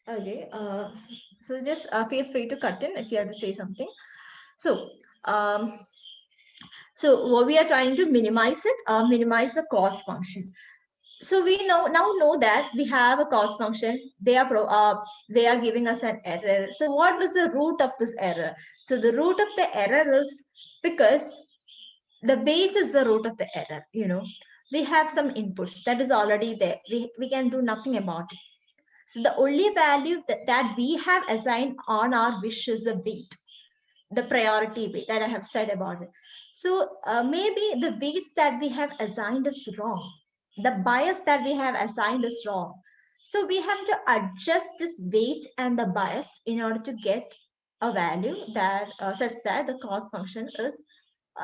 Okay. So just feel free to cut in if you have to say something. So what we are trying to minimize it, minimize the cost function. So we now know that we have a cost function. They are giving us an error. So what is the root of this error? So the root of the error is because the weight is the root of the error. We have some inputs that is already there. We can do nothing about it. So the only value that we have assigned on our wish is the weight, the priority weight that I have said about it. So maybe the weights that we have assigned is wrong. The bias that we have assigned is wrong. So we have to adjust this weight and the bias in order to get a value that such that the cost function is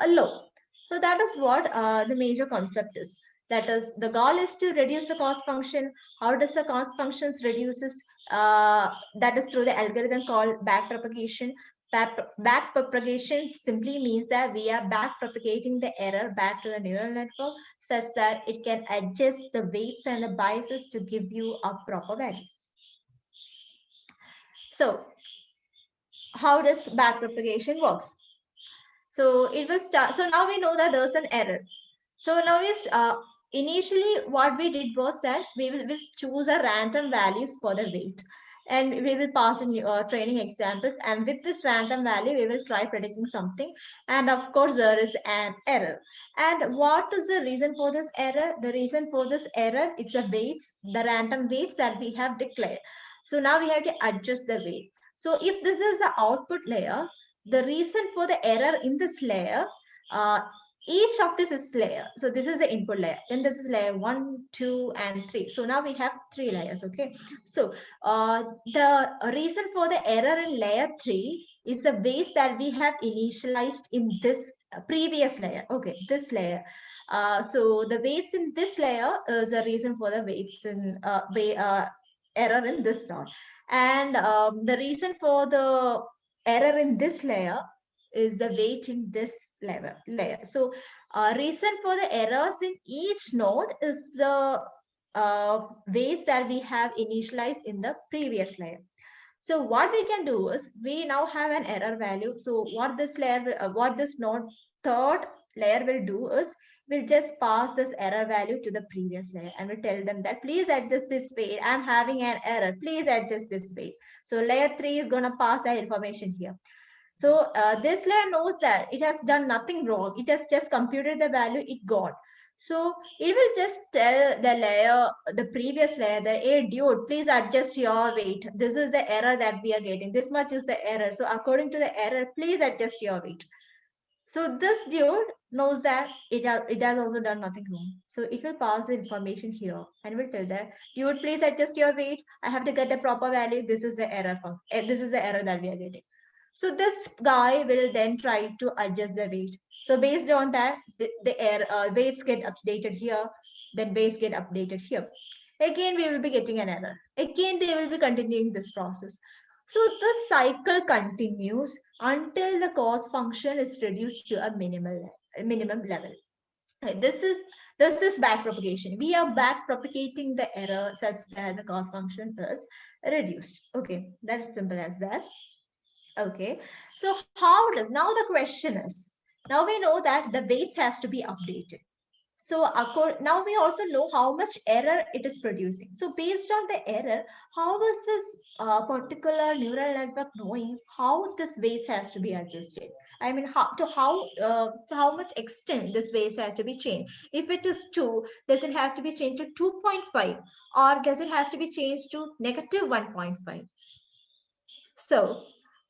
low. So that is what the major concept is. That is, the goal is to reduce the cost function. How does the cost functions reduces? That is through the algorithm called backpropagation. Backpropagation simply means that we are backpropagating the error back to the neural network such that it can adjust the weights and the biases to give you a proper value. So how does backpropagation works? So it will start. So now we know that there's an error. So now initially what we did was that we will choose a random values for the weight, and we will pass in training examples, and with this random value we will try predicting something, and of course there is an error. And what is the reason for this error? The reason for this error, it's the weights, the random weights that we have declared. So now we have to adjust the weight. So if this is the output layer, the reason for the error in this layer, each of this is layer. So this is the input layer, then this is layer 1, 2 and 3. So now we have 3 layers. Okay, so the reason for the error in layer 3 is the weights that we have initialized in this previous layer. Okay, this layer, So the weights in this layer is the reason for the weights in error in this node. And the reason for the error in this layer is the weight in this layer. So reason for the errors in each node is the weights that we have initialized in the previous layer. So what we can do is we now have an error value. So what this layer, what this node third layer will do is we'll just pass this error value to the previous layer and we'll tell them that please adjust this weight. I'm having an error. Please adjust this weight. So layer 3 is going to pass that information here. So this layer knows that it has done nothing wrong. It has just computed the value it got. So it will just tell the layer, the previous layer that, hey, dude, please adjust your weight. This is the error that we are getting. This much is the error. So according to the error, please adjust your weight. So this dude knows that it has also done nothing wrong. So it will pass the information here and will tell that, dude, please adjust your weight. I have to get the proper value. This is the error. This is the error that we are getting. So this guy will then try to adjust the weight. So based on that, the weights get updated here, then weights get updated here. Again, we will be getting an error. Again, they will be continuing this process. So the cycle continues until the cost function is reduced to a minimum level. This is back propagation. We are back propagating the error such that the cost function is reduced. Okay, that's simple as that. Okay, so how does, now the question is, now we know that the weights has to be updated. So now we also know how much error it is producing. So based on the error, how is this particular neural network knowing how this weights has to be adjusted? I mean, to how much extent this weights has to be changed? If it is 2, does it have to be changed to 2.5, or does it has to be changed to negative 1.5? So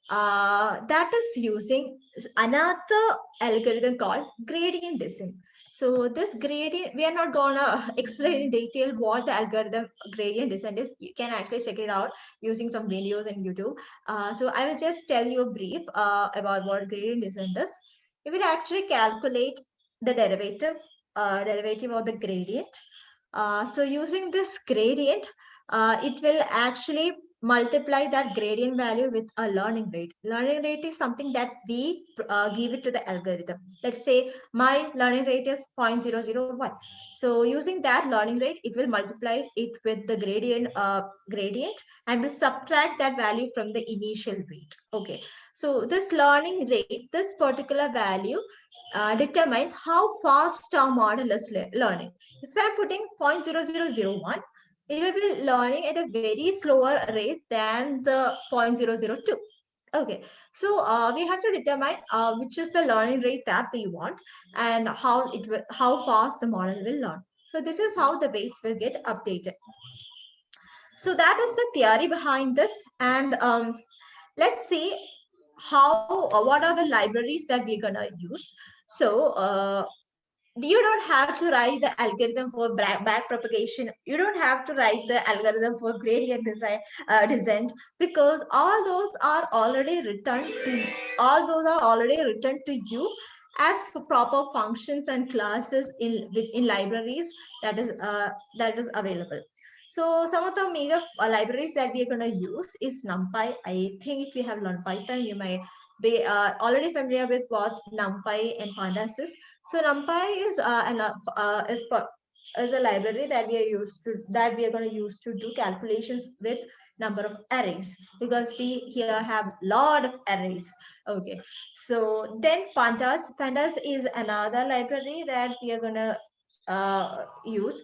that is using another algorithm called gradient descent. So this gradient, we are not gonna explain in detail what the algorithm gradient descent is. You can actually check it out using some videos in YouTube. So I will just tell you a brief about what gradient descent is. It will actually calculate the derivative of the gradient. So using this gradient, it will actually multiply that gradient value with a learning rate. Learning rate is something that we give it to the algorithm. Let's say my learning rate is 0.001. So using that learning rate, it will multiply it with the gradient and will subtract that value from the initial rate. Okay. So this learning rate, this particular value determines how fast our model is learning. If I'm putting 0.0001, it will be learning at a very slower rate than the 0.002. Okay, so we have to determine which is the learning rate that we want and how fast the model will learn. So this is how the weights will get updated. So that is the theory behind this, and let's see what are the libraries that we're gonna use. So you don't have to write the algorithm for back propagation. You don't have to write the algorithm for gradient descent, because all those are already written to you as for proper functions and classes in libraries that is available. So some of the major libraries that we are going to use is NumPy. I think if you have learned Python, you might be already familiar with what NumPy and Pandas is. So NumPy is a library that we are going to use to do calculations with number of arrays, because we here have lot of arrays. Okay, so then Pandas is another library that we are going to use.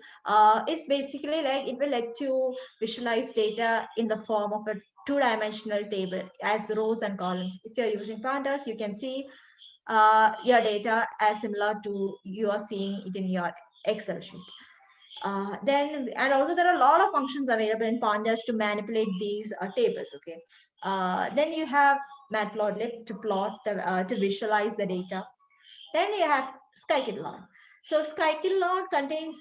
It's basically like it will let you visualize data in the form of a two-dimensional table as rows and columns. If you're using Pandas, you can see your data as similar to you are seeing it in your Excel sheet. And also there are a lot of functions available in Pandas to manipulate these tables. Okay. Then you have Matplotlib to plot to visualize the data. Then you have scikit-learn. So scikit-learn contains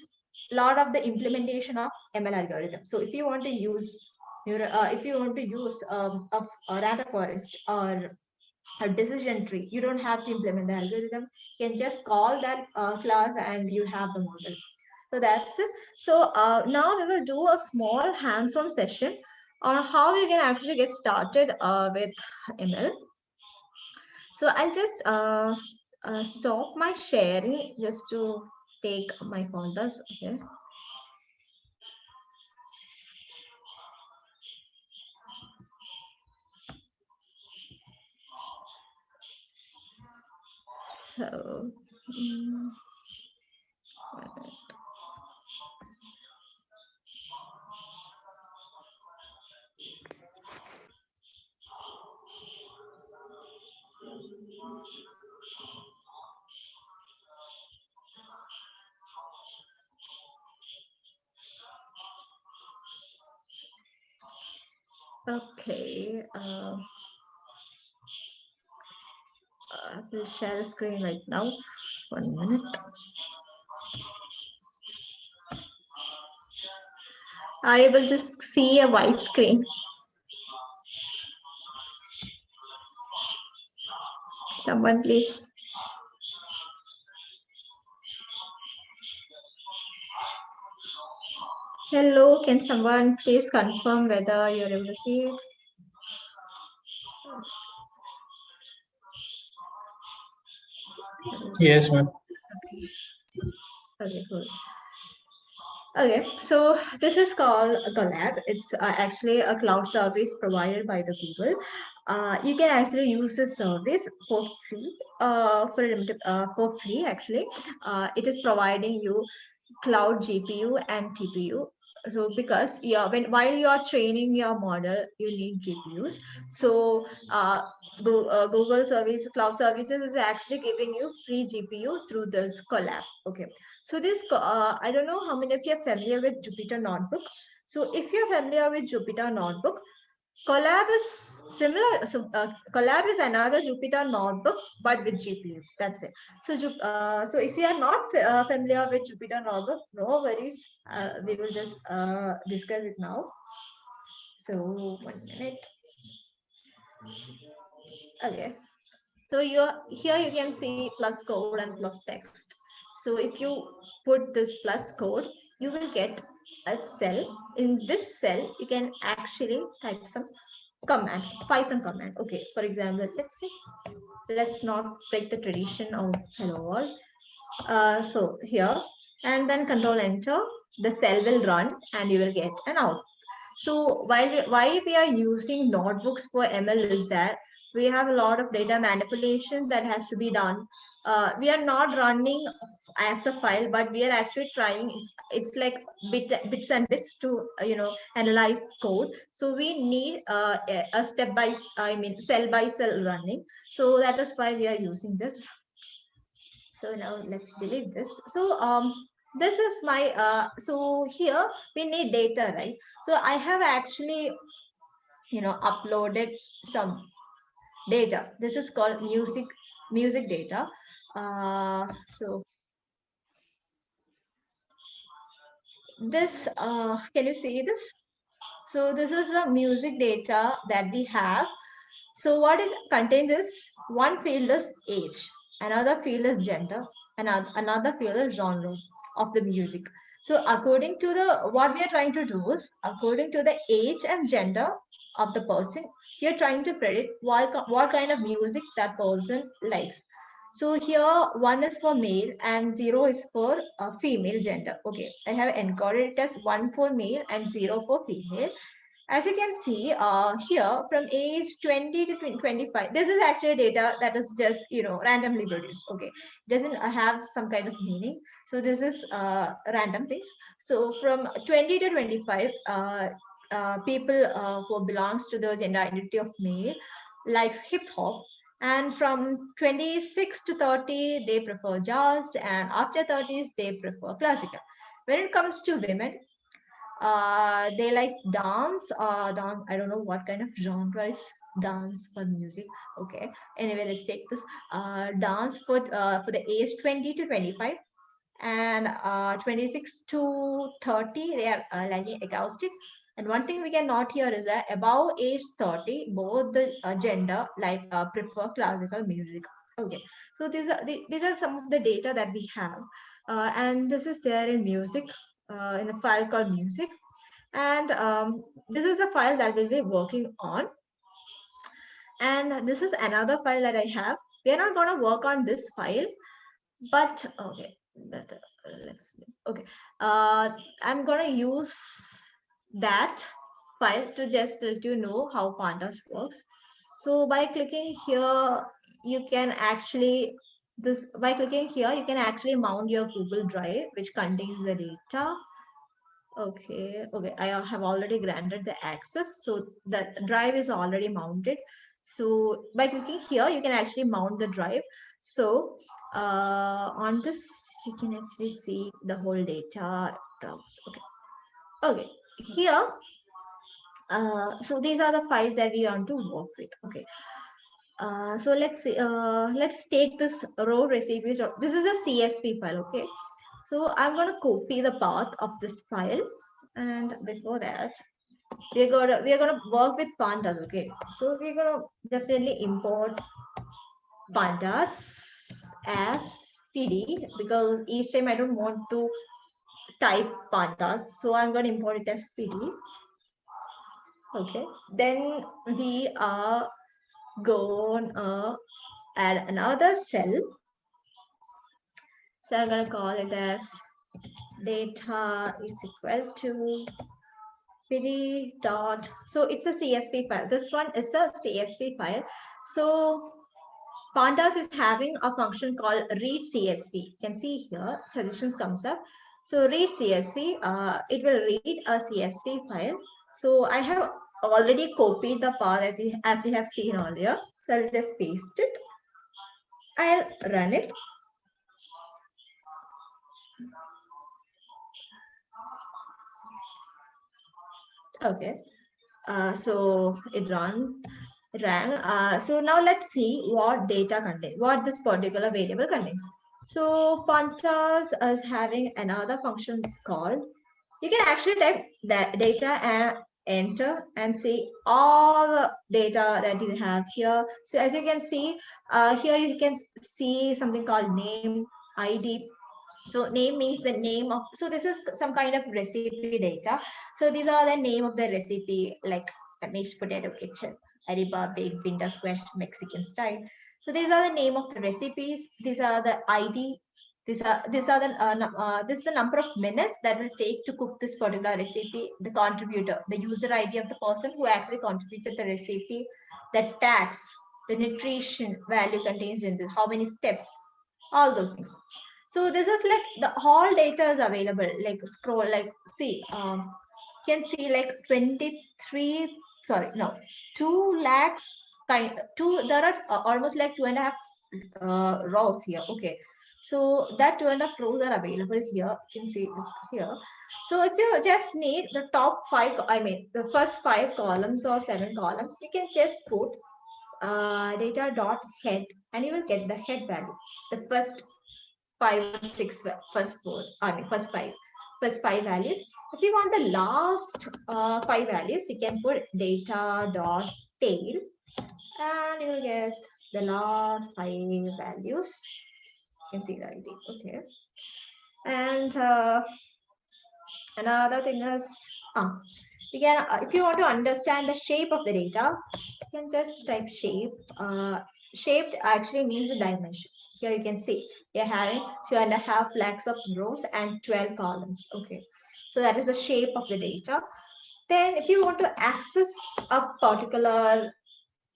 a lot of the implementation of ML algorithm. So if you want to use a random forest or a decision tree. You don't have to implement the algorithm. You can just call that class and you have the model. So that's it. So now we will do a small hands-on session on how you can actually get started with ML. So I'll just stop my sharing just to take my folders. Okay. So, mm, okay. I will share the screen right now. 1 minute. I will just see a white screen. Someone please. Hello, can someone please confirm whether you're able to see it? Yes, ma'am. Okay, cool. Okay, so this is called Collab. It's actually a cloud service provided by the Google. You can actually use this service for free. For a limited, for free actually. It is providing you cloud GPU and TPU. So because when while you are training your model, you need GPUs. So Google service cloud services is actually giving you free GPU through this collab. Okay, so this I don't know how many of you are familiar with Jupyter Notebook. So if you're familiar with Jupyter Notebook, Collab is similar. So Collab is another Jupyter notebook, but with GPU. That's it. So so if you are not familiar with Jupyter notebook, no worries. We will just discuss it now. So 1 minute. Okay. So here you can see plus code and plus text. So if you put this plus code, you will get a cell. In this cell, you can actually type some command, Python command. Okay, for example, let's not break the tradition of hello world. So here, and then control enter, the cell will run and you will get an out. So why we are using notebooks for ML is that we have a lot of data manipulation that has to be done. We are not running as a file, but we are actually trying. It's like bits and bits to analyze code. So we need a step by I mean cell by cell running. So that is why we are using this. So now let's delete this. So this is my so here we need data, right? So I have actually uploaded some data. This is called music data. So this can you see this? So this is the music data that we have. So what it contains is one field is age, another field is gender, and another field is genre of the music. So according to the what we are trying to do is according to the age and gender of the person, we are trying to predict what kind of music that person likes. So here one is for male and zero is for female gender. Okay, I have encoded it as one for male and zero for female. As you can see here, from age 20 to 25, this is actually data that is just, randomly produced. Okay. Doesn't have some kind of meaning. So this is random things. So from 20 to 25, people who belongs to the gender identity of male likes hip hop. And from 26 to 30, they prefer jazz. And after 30s, they prefer classical. When it comes to women, they like dance. I don't know what kind of genre is dance or music. Okay, anyway, let's take this dance for the age 20 to 25, and 26 to 30 they are liking acoustic. And one thing we can note here is that above age 30, both the gender prefer classical music. Okay, so these are some of the data that we have, and this is there in music, in a file called music, and this is a file that we'll be working on, and this is another file that I have. We are not going to work on this file, but okay, that let's okay. I'm going to use that file to just let you know how pandas works. So by clicking here, you can actually by clicking here, you can actually mount your Google Drive, which contains the data. Okay, I have already granted the access, so the drive is already mounted. So by clicking here, you can actually mount the drive. So on this, you can actually see the whole data. Okay, here. So these are the files that we want to work with. Okay. So let's see. Let's take this row recipe. This is a CSV file. Okay. So I'm going to copy the path of this file, and before that, we're gonna work with pandas. Okay. So we're gonna definitely import pandas as PD, because each time I don't want to type pandas, so I'm going to import it as PD. Okay. Then we are going to add another cell. So I'm going to call it as data is equal to PD dot. So it's a CSV file. This one is a CSV file. So pandas is having a function called read CSV. You can see here suggestions comes up. So read CSV, it will read a CSV file. So I have already copied the path as you have seen earlier. So I'll just paste it. I'll run it. Okay. So it ran. So now let's see what data contains, what this particular variable contains. So pandas is having another function called, you can actually type that data and enter and see all the data that you have here. So as you can see, here you can see something called name, ID. So name means the name of, so this is some kind of recipe data. So these are the name of the recipe, like mashed potato kitchen, Ariba baked winter squash Mexican style. So these are the name of the recipes. These are the ID. These are the this is the number of minutes that will take to cook this particular recipe. The contributor, the user ID of the person who actually contributed the recipe, the tax, the nutrition value contains in this, how many steps, all those things. So this is like the whole data is available. Like scroll, like see, you can see like 23. Sorry, no, 2 lakhs two. There are almost like 2.5 rows here. Okay, so that 2.5 rows are available here. You can see here. So if you just need the top 5, I mean the first 5 columns or 7 columns, you can just put data dot head, and you will get the head value. The first 5 or 6, first 4, I mean first 5 values. If you want the last 5 values, you can put data dot tail, and you will get the last 5 values. You can see the ID. Okay. And another thing is, you can if you want to understand the shape of the data, you can just type shape. Shaped actually means the dimension. Here you can see we are having 2.5 lakhs of rows and 12 columns. Okay, so that is the shape of the data. Then if you want to access a particular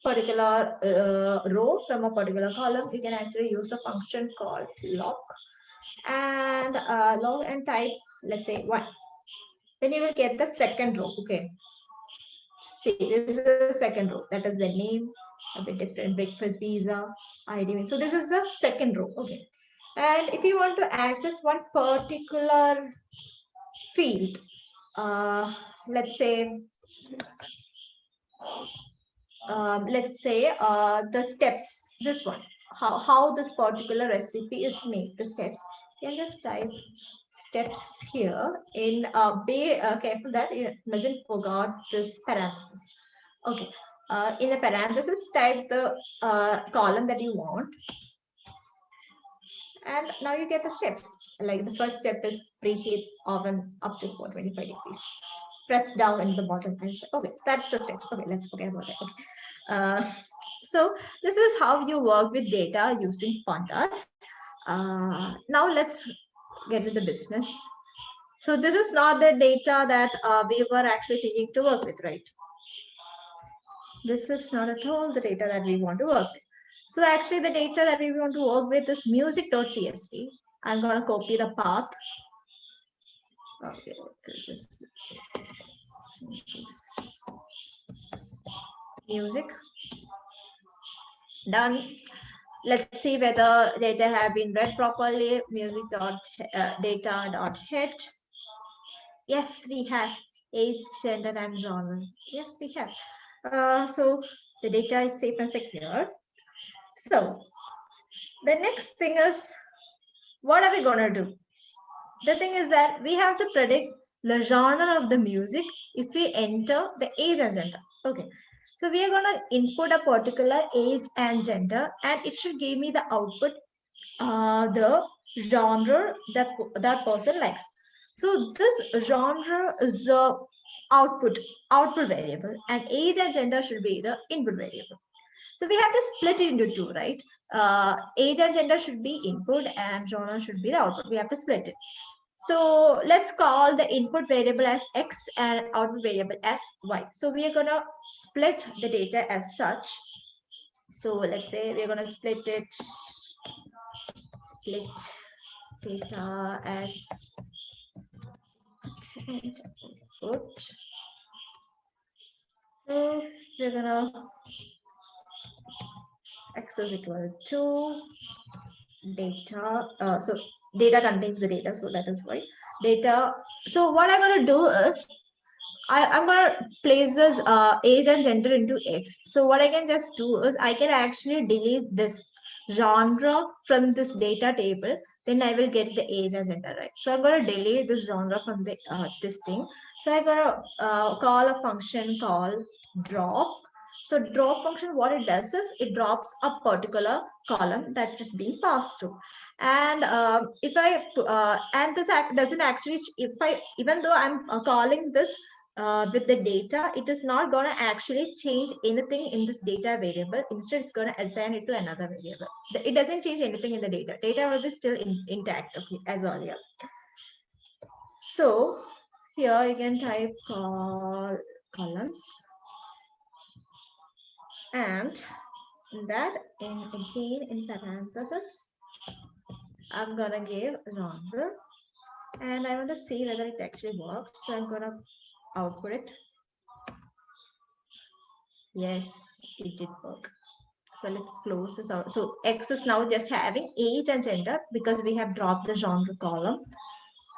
row from a particular column, you can actually use a function called log, and log and type, let's say 1. Then you will get the second row. Okay, see, this is the second row, that is the name, a bit different, breakfast pizza, ID. So this is the second row. Okay, and if you want to access one particular field, let's say the steps, this one, how this particular recipe is made, the steps, you can just type steps here in be careful that you mustn't forgot this parenthesis. Okay, in the parenthesis type the column that you want, and now you get the steps. Like the first step is preheat oven up to 425 degrees. Press down into the bottom and say, okay, that's the steps. Okay, let's forget about that. Okay. So this is how you work with data using pandas. Now let's get into business. So this is not the data that we were actually thinking to work with, right? This is not at all the data that we want to work with. So actually the data that we want to work with is music.csv. I'm going to copy the path. Okay, just music. Done. Let's see whether data have been read properly. Music.data.head. Yes, we have age, gender, and genre. Yes, we have. So the data is safe and secure. So the next thing is, what are we going to do? The thing is that we have to predict the genre of the music if we enter the age and gender. Okay. So we are going to input a particular age and gender, and it should give me the output, the genre that that person likes. So this genre is the output variable, and age and gender should be the input variable. So we have to split it into two, right? Age and gender should be input, and genre should be the output. We have to split it. So let's call the input variable as X and output variable as Y. So we are going to split the data as such. So let's say we're going to split data as input. So we're going to X is equal to data. So data contains the data, so that is why data. So what I'm going to do is I'm going to place this age and gender into X. So what I can just do is I can actually delete this genre from this data table. Then I will get the age and gender, right? So I'm going to delete this genre from the this thing. So I'm going to call a function called drop. So drop function, what it does is it drops a particular column that is being passed through. And if I and this doesn't actually, if I, even though I'm calling this with the data, it is not going to actually change anything in this data variable. Instead, it's going to assign it to another variable. It doesn't change anything in the data. Data will be still intact, okay, as earlier. So here you can type columns, and that again in parentheses, I'm going to give genre, and I want to see whether it actually works. So I'm going to output it. Yes, it did work. So let's close this out. So X is now just having age and gender because we have dropped the genre column.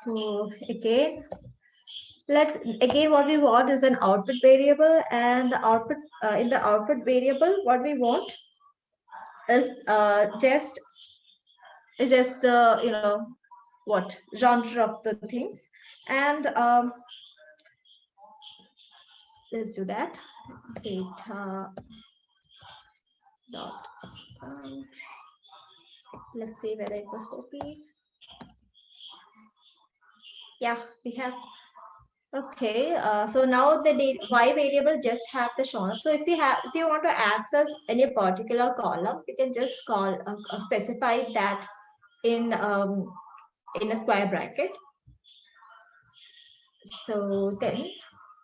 So again, what we want is an output variable, and the output in the output variable, what we want is just the what genre of the things, and let's do that. Data dot let's see whether it was copied. Yeah, we have. Okay, so now the y variable just have the genre. So if you want to access any particular column, you can just call specify that in a square bracket. So then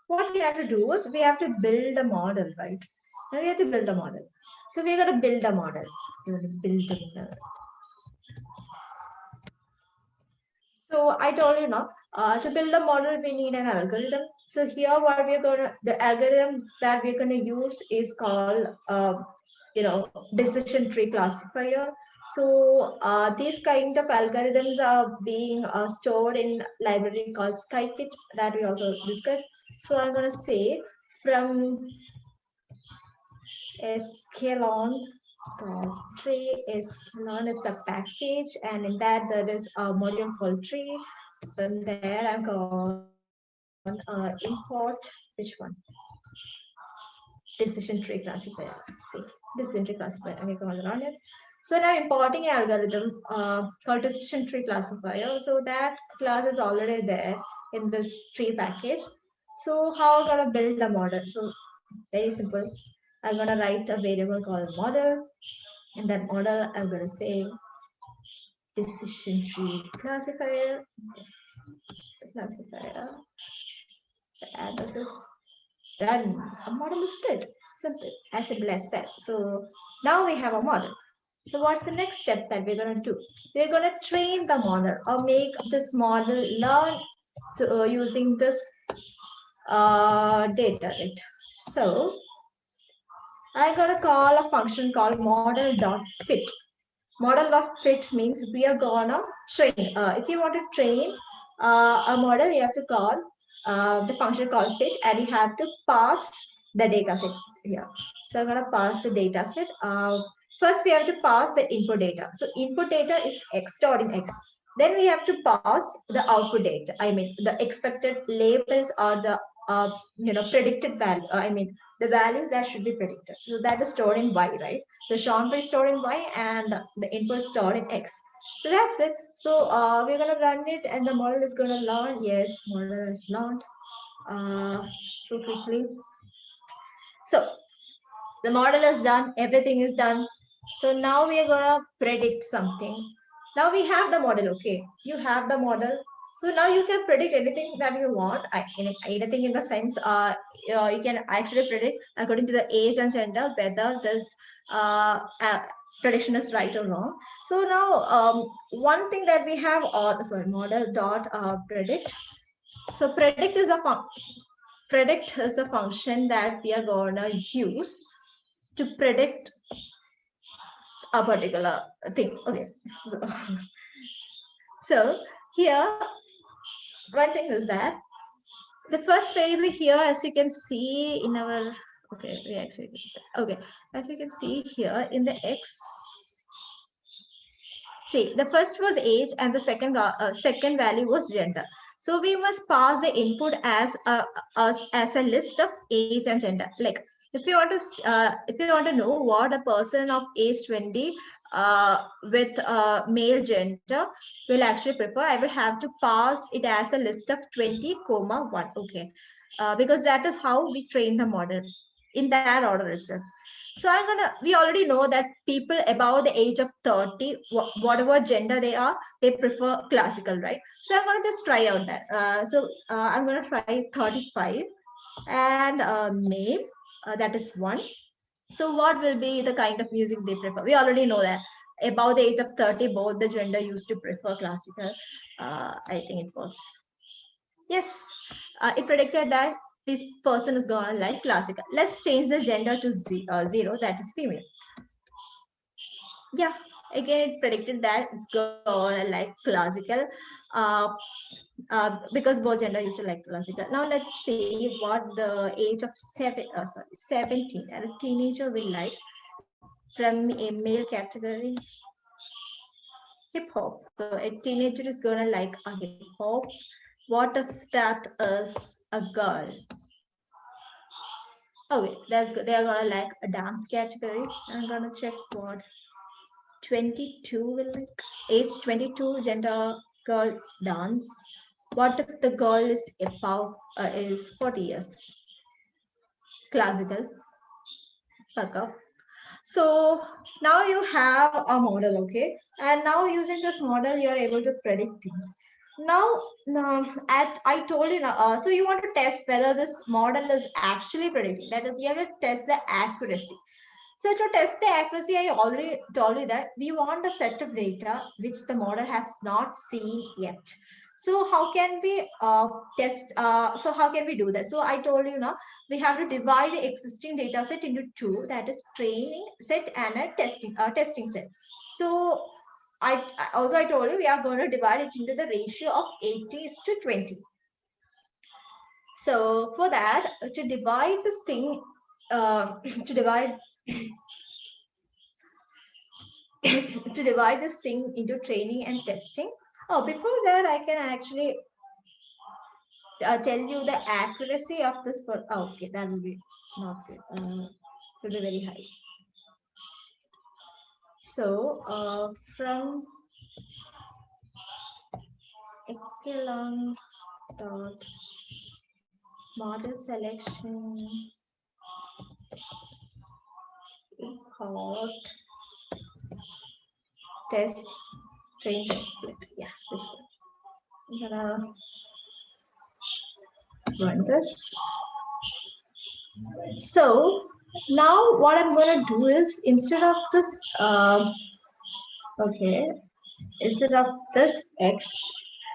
what we have to do is we have to build a model, right? Now we have to build a model. So we're going to build a model. We're going to build a model. So I told you now, to build a model, we need an algorithm. So here, what we're gonna, the algorithm that we're gonna use is called, decision tree classifier. So these kind of algorithms are being stored in library called Scikit that we also discussed. So I'm gonna say from sklearn tree. Sklearn is a package, and in that there is a module called tree. Then there I'm going import which one? Decision tree classifier. See, decision tree classifier. I'm going to run it. So now importing an algorithm called decision tree classifier. So that class is already there in this tree package. So how I'm gonna build a model? So very simple. I'm gonna write a variable called model. In that model, I'm gonna say decision tree classifier. The address is run. A model is built. Simple, as simple as that. So now we have a model. So what's the next step that we're going to do? We're going to train the model or make this model learn using this data, right? So I'm going to call a function called model.fit. Model.fit means we are going to train. If you want to train a model, you have to call the function called fit, and you have to pass the data set here. So I'm going to pass the data set. First, we have to pass the input data. So input data is X stored in X. Then we have to pass the output data. I mean, the expected labels or the predicted value. I mean, the value that should be predicted. So that is stored in Y, right? The Sean is stored in Y and the input stored in X. So that's it. So we're gonna run it, and the model is gonna learn. Yes, model is learned so quickly. So the model is done, everything is done. So now we are gonna predict something. Now we have the model, okay? You have the model. So now you can predict anything that you want. Anything in the sense, you can actually predict according to the age and gender whether this prediction is right or wrong. So now one thing that we have, model dot predict. So predict is a function that we are gonna use to predict a particular thing. Okay. So here, one thing is that the first variable here, as you can see in our, okay, we actually, okay, as you can see here in the X, see, the first was age and the second value was gender. So we must pass the input as a list of age and gender. Like if you want to know what a person of age 20 with male gender will actually prefer, I will have to pass it as a list of 20 comma 1. Okay, because that is how we train the model in that order itself. So we already know that people above the age of 30, whatever gender they are, they prefer classical, right? So I'm going to just try out that. I'm going to try 35 and male, that is 1. So what will be the kind of music they prefer? We already know that above the age of 30, both the gender used to prefer classical. I think it was. Yes, it predicted that this person is gonna like classical. Let's change the gender to 0, that is female. Yeah, again it predicted that it's gonna like classical because both gender used to like classical. Now let's see what the age of 17 and a teenager will like from a male category. Hip hop. So a teenager is gonna like a hip hop. What if that is a girl? Okay, that's good. They are gonna like a dance category. I'm gonna check what 22 will like. Age 22, gender girl dance. What if the girl is above is 40 years? Classical. Okay. So now you have a model, okay? And now using this model, you are able to predict things. Now, I told you now, so you want to test whether this model is actually predicting. That is, you have to test the accuracy. So to test the accuracy, I already told you that we want a set of data which the model has not seen yet. So how can we test? So how can we do that? So I told you now we have to divide the existing data set into two, that is training set and a testing set. So I told you we are going to divide it into the ratio of 80:20. So for that, to divide this thing, to divide to divide this thing into training and testing, Oh, before that, I can actually tell you the accuracy of this. Oh, okay, that will be not good. Will be very high. So from sklearn dot model selection import test train test split. Yeah, this one. I'm gonna run this. So now what I'm gonna do is instead of this, okay, instead of this x,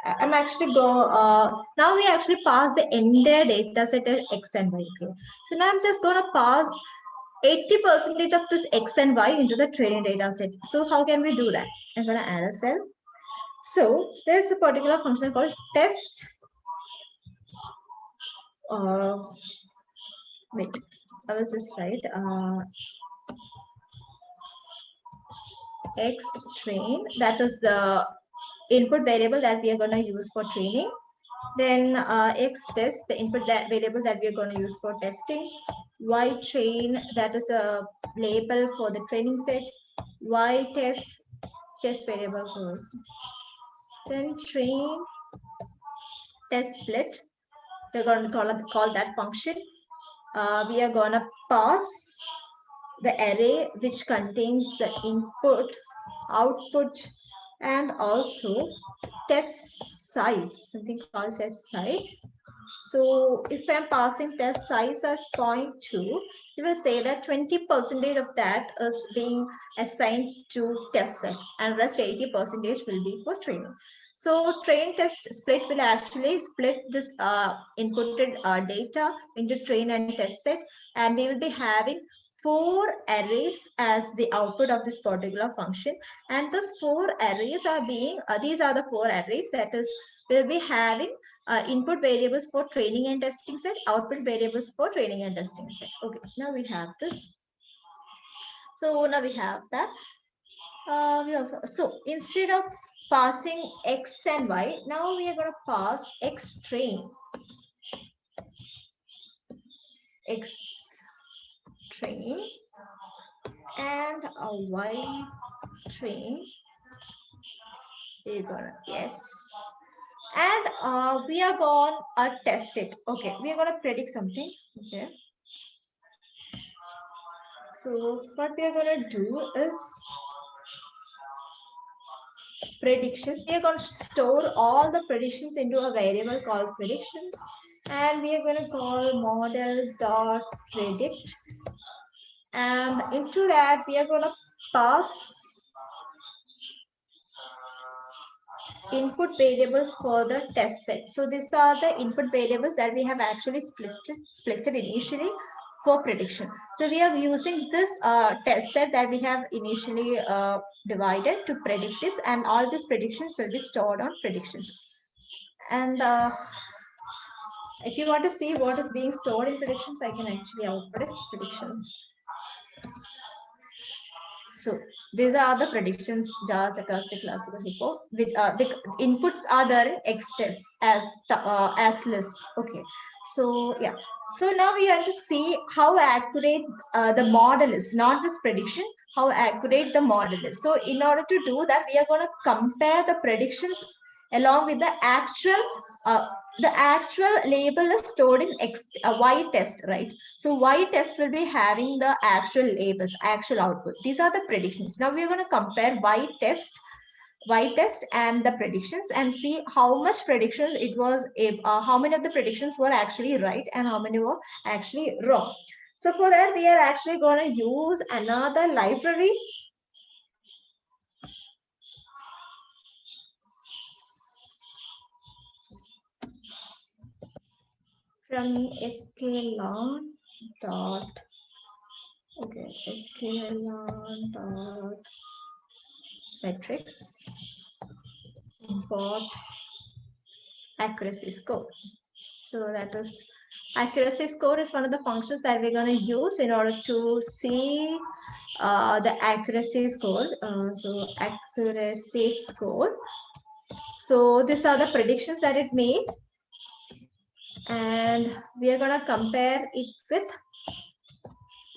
I'm actually now we actually pass the entire data set as x and y. Okay, so now I'm just gonna pass 80% of this x and y into the training data set. So how can we do that? I'm gonna add a cell. So there's a particular function called test. Wait, I will just write x train. That is the input variable that we are going to use for training. Then x test, the input variable that we are going to use for testing. Y train, that is a label for the training set. Y test variable for. Then train test split. We're going to call that function. We are going to pass the array which contains the input, output, and also test size, something called test size. So if I'm passing test size as 0.2, you will say that 20% of that is being assigned to test set and rest 80% will be for training. So train test split will actually split this inputted data into train and test set, and we will be having 4 arrays as the output of this particular function, and those 4 arrays are being these are the 4 arrays that is we'll be having input variables for training and testing set, output variables for training and testing set. Okay, now we have this. So now we have that. We also, so instead of passing x and y, now we are going to pass x train. X train and a y train. We're gonna, yes. And we are going to test it. Okay, we are going to predict something. Okay. So what we are going to do is predictions. We are going to store all the predictions into a variable called predictions, and we are going to call model dot predict, and into that we are going to pass input variables for the test set. So these are the input variables that we have actually splitted initially for prediction. So we are using this test set that we have initially divided to predict this, and all these predictions will be stored on predictions. And if you want to see what is being stored in predictions, I can actually output it, predictions. So these are the predictions: JAWS, acoustic, classical, hippo, which inputs are there in X test as list. Okay, so yeah. So now we have to see how accurate the model is, not this prediction, how accurate the model is. So in order to do that, we are going to compare the predictions along with the actual label is stored in Y test, right? So Y test will be having the actual labels, actual output. These are the predictions. Now we are going to compare Y test and the predictions and see how much predictions it was, how many of the predictions were actually right and how many were actually wrong. So for that, we are actually going to use another library. From sklearn dot, okay, sklearn dot metrics import accuracy score. So that is accuracy score is one of the functions that we're going to use in order to see the accuracy score. So accuracy score. So these are the predictions that it made. And we are going to compare it with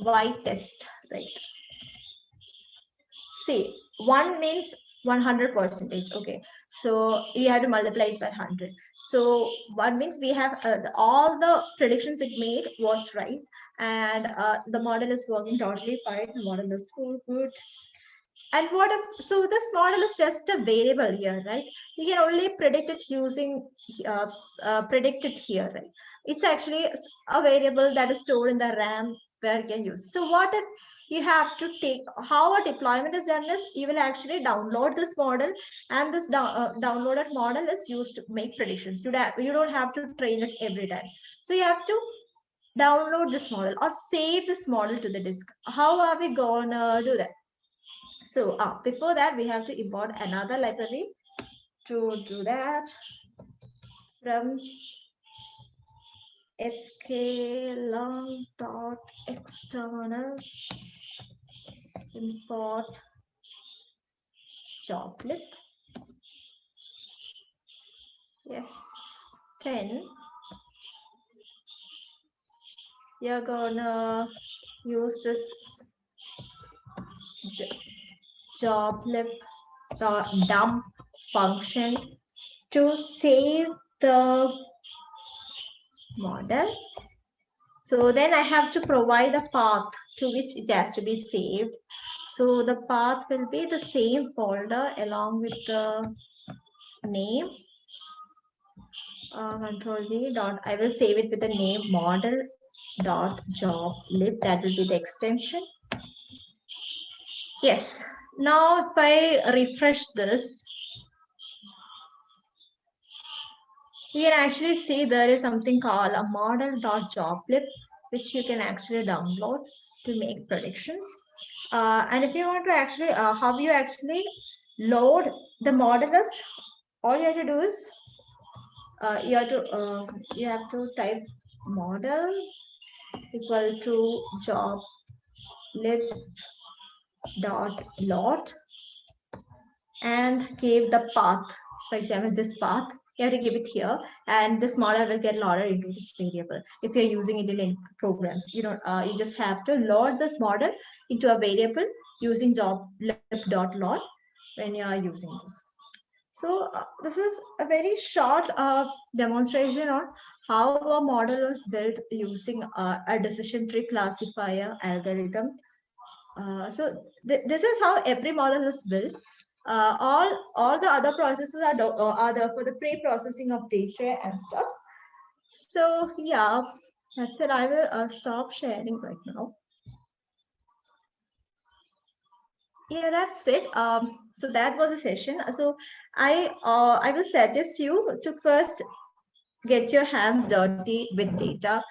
Y test, right? See, 1 means 100%. Okay, so you have to multiply it by 100. So 1 means we have all the predictions it made was right, and the model is working totally fine. The model is good. And what if, so this model is just a variable here, right? You can only predict it using predict it here, right? It's actually a variable that is stored in the RAM where you can use. So what if you have to take, how a deployment is done is you will actually download this model, and this downloaded model is used to make predictions. You don't have to train it every time. So you have to download this model or save this model to the disk. How are we gonna do that? So before that, we have to import another library to do that from sklearn.externals import joblib. Yes, then you're gonna use this joblib.dump function to save the model. So then I have to provide a path to which it has to be saved. So the path will be the same folder along with the name. Control V dot, I will save it with the name model dot joblib. That will be the extension. Yes. Now if I refresh this, you can actually see there is something called a model.joblib, which you can actually download to make predictions. And if you want to actually, how you actually load the model is, all you have to do is you have to type model equal to joblib.load and give the path. For example, this path, you have to give it here, and this model will get loaded into this variable. If you're using it in programs, you just have to load this model into a variable using joblib.load when you are using this. So this is a very short demonstration on how a model was built using a decision tree classifier algorithm. So this is how every model is built. All the other processes are there for the pre-processing of data and stuff. So yeah, that's it. I will stop sharing right now. Yeah, that's it. So that was the session. So I will suggest you to first get your hands dirty with data.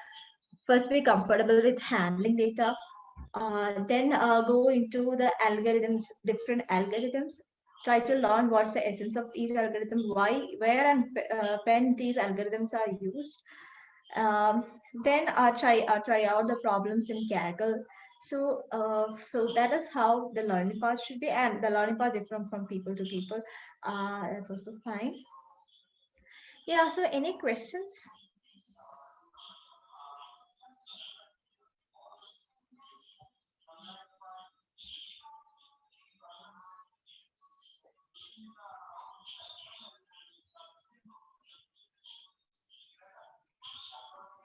First, be comfortable with handling data. Then go into the algorithms, different algorithms. Try to learn what's the essence of each algorithm, why, where, and when these algorithms are used. Then try out the problems in Kaggle. So that is how the learning path should be, and the learning path different from people to people. That's also fine. Yeah. So any questions?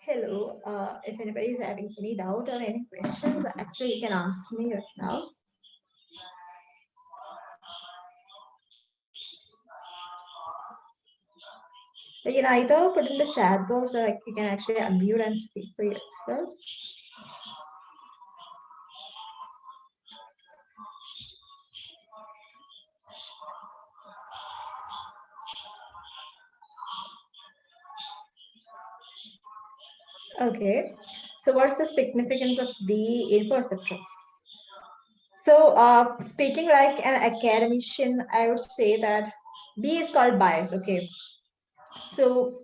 Hello. If anybody is having any doubt or any questions, actually you can ask me right now. You can either put in the chat box, or you can actually unmute and speak for yourself. Okay. So what's the significance of B in perceptron? So speaking like an academician, I would say that B is called bias. Okay. So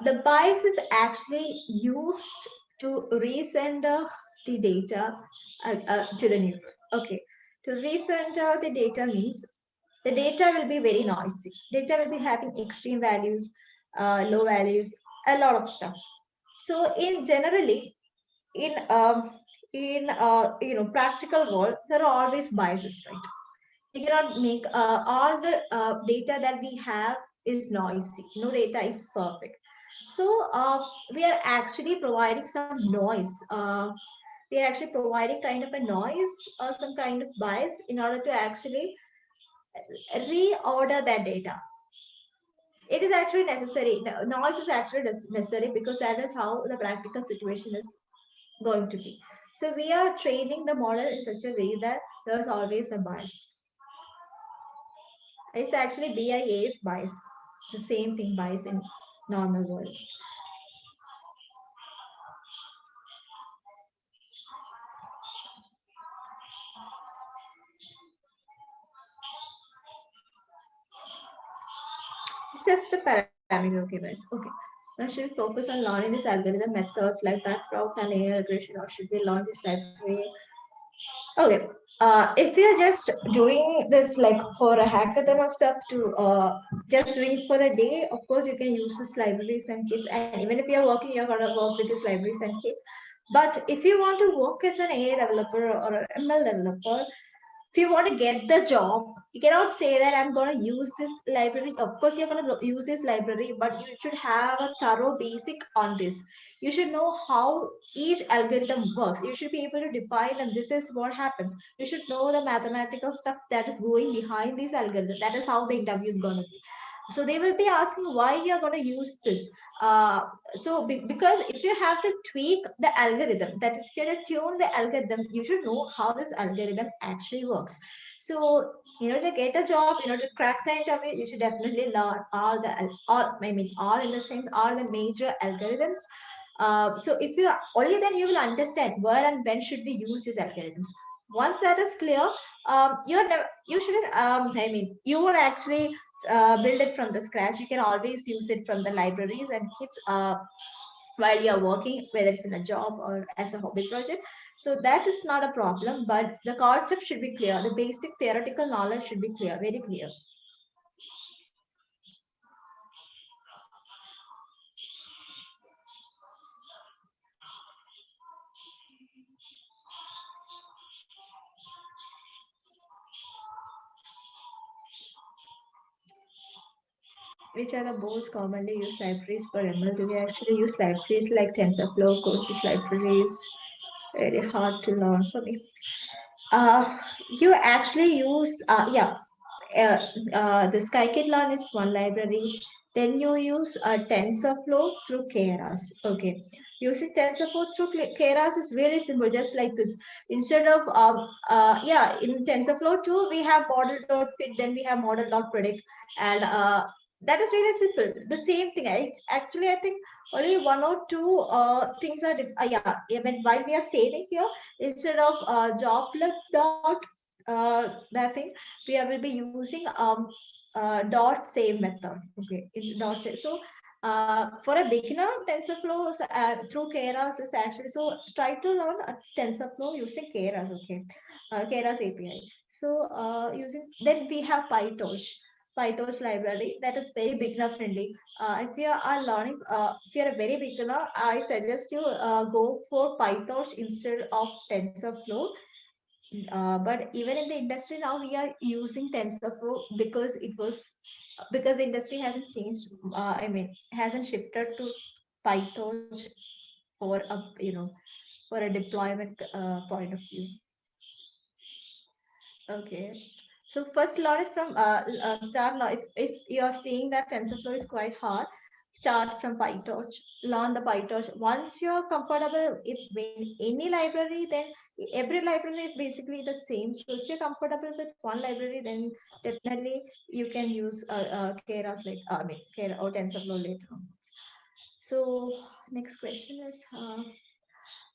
the bias is actually used to resender the data to the neuron. Okay. To resender the data means the data will be very noisy. Data will be having extreme values, low values, a lot of stuff. So in generally, in practical world, there are always biases, right? We cannot make all the data that we have is noisy. No data is perfect. So we are actually providing some noise. We are actually providing kind of a noise or some kind of bias in order to actually reorder that data. It is actually necessary. Noise is actually necessary because that is how the practical situation is going to be. So we are training the model in such a way that there's always a bias. It's actually BIA's bias. The same thing bias in normal world. It's just a parameter, okay, guys. Okay. Now, should we focus on learning this algorithm methods like backprop and linear regression, or should we learn this library? Okay. If you're just doing this like for a hackathon or stuff to just doing it for a day, of course you can use this libraries and kits. And even if you're working, you're gonna work with these libraries and kits. But if you want to work as an AI developer or an ML developer, if you want to get the job, you cannot say that I'm going to use this library. Of course, you're going to use this library, but you should have a thorough basic on this. You should know how each algorithm works. You should be able to define them. This is what happens. You should know the mathematical stuff that is going behind these algorithms. That is how the interview is going to be. So they will be asking why you're going to use this. Because if you have to tweak the algorithm, that is, if you're to tune the algorithm, you should know how this algorithm actually works. So in order to get a job, in order to crack the interview, you should definitely learn all in the sense, all the major algorithms. So if you only then you will understand where and when should we use these algorithms. Once that is clear, you shouldn't. You would actually build it from the scratch. You can always use it from the libraries and kits while you're working, whether it's in a job or as a hobby project. So that is not a problem, but the concept should be clear. The basic theoretical knowledge should be clear, very clear. Which are the most commonly used libraries for ML? Do we actually use libraries like TensorFlow, Courses libraries? Very hard to learn for me. You actually use, the scikit-learn is one library. Then you use TensorFlow through Keras. Okay. Using TensorFlow through Keras is really simple, just like this. Instead of, in TensorFlow too, we have model.fit, then we have model.predict. And that is really simple. The same thing. I think only one or two things are, while we are saving here, instead of jobless dot that thing, we will be using dot save method. Okay, it's dot save. So for a beginner, TensorFlow through Keras is actually, so try to learn TensorFlow using Keras. Okay, Keras API. So using, then we have PyTorch library that is very beginner friendly. If you are learning, if you're a very beginner, I suggest you go for PyTorch instead of TensorFlow. But even in the industry now, we are using TensorFlow because the industry hasn't changed. Hasn't shifted to PyTorch for a deployment point of view. Okay. So first learn it from start. If you are seeing that TensorFlow is quite hard, start from PyTorch. Learn the PyTorch. Once you're comfortable with any library, then every library is basically the same. So if you're comfortable with one library, then definitely you can use Keras Keras or TensorFlow later on. So next question is.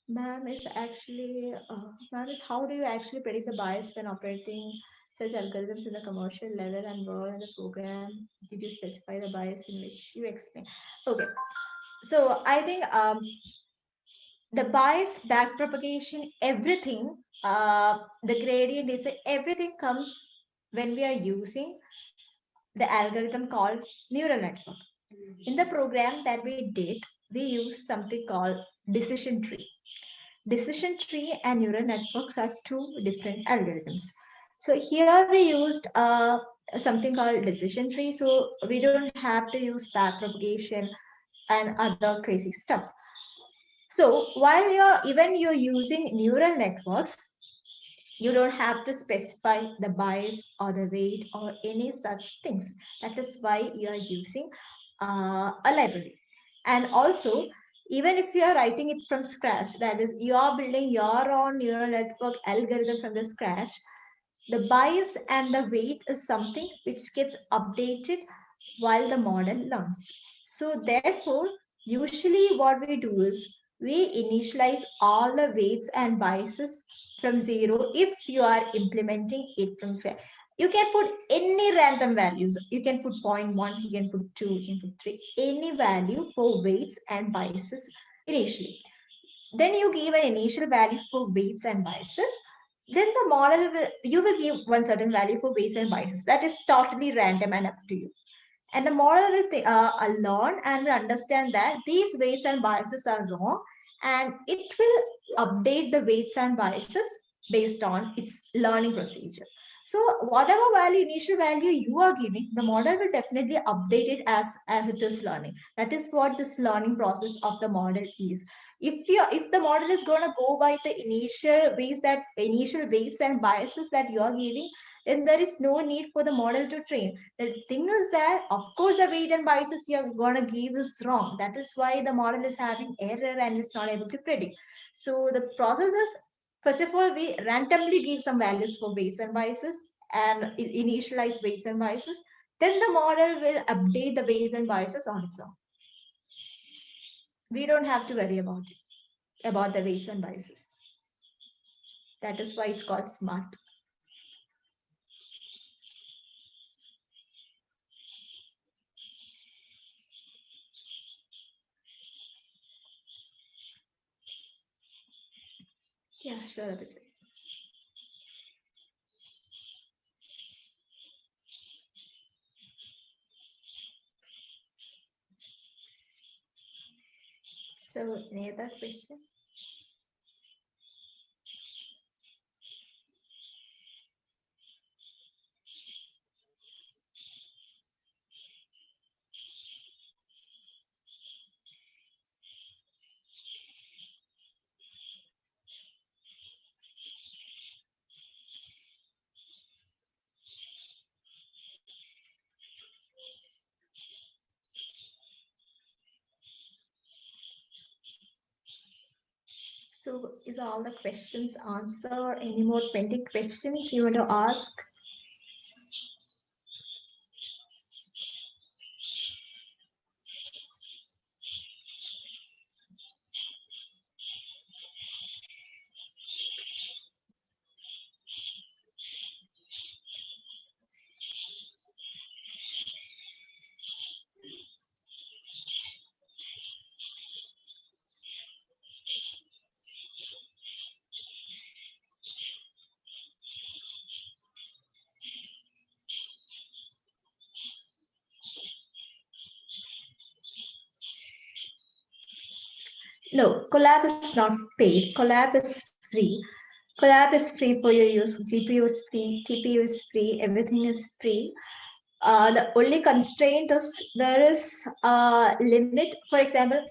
Ma'am is how do you actually predict the bias when operating such algorithms in the commercial level, and where in the program did you specify the bias in which you explain? Okay, so I think the bias, backpropagation, everything, the gradient is everything comes when we are using the algorithm called neural network. In the program that we did, we used something called decision tree. Decision tree and neural networks are two different algorithms. So here we used something called decision tree. So we don't have to use backpropagation and other crazy stuff. So while you're using neural networks, you don't have to specify the bias or the weight or any such things. That is why you are using a library. And also, even if you are writing it from scratch, that is, you are building your own neural network algorithm from the scratch, the bias and the weight is something which gets updated while the model learns. So therefore, usually what we do is we initialize all the weights and biases from zero if you are implementing it from scratch. You can put any random values. You can put 0.1, you can put 2, you can put 3, any value for weights and biases initially. Then you give an initial value for weights and biases. Then the model will, you will give one certain value for weights and biases. That is totally random and up to you. And the model will learn and will understand that these weights and biases are wrong, and it will update the weights and biases based on its learning procedure. So whatever value, initial value you are giving, the model will definitely update it as it is learning. That is what this learning process of the model is. If the model is going to go by the initial weights and biases that you are giving, then there is no need for the model to train. The thing is that, of course, the weight and biases you're going to give is wrong. That is why the model is having error and is not able to predict. So the process is, first of all, we randomly give some values for weights and biases and initialize weights and biases. Then the model will update the weights and biases on its own. We don't have to worry about the weights and biases. That is why it's called smart. Yeah, sure, Abhishek. So, any other question? So, is all the questions answered? Any more pending questions you want to ask? No, Collab is not paid. Collab is free. Collab is free for your use. GPU is free, TPU is free, everything is free. The only constraint is there is a limit. For example,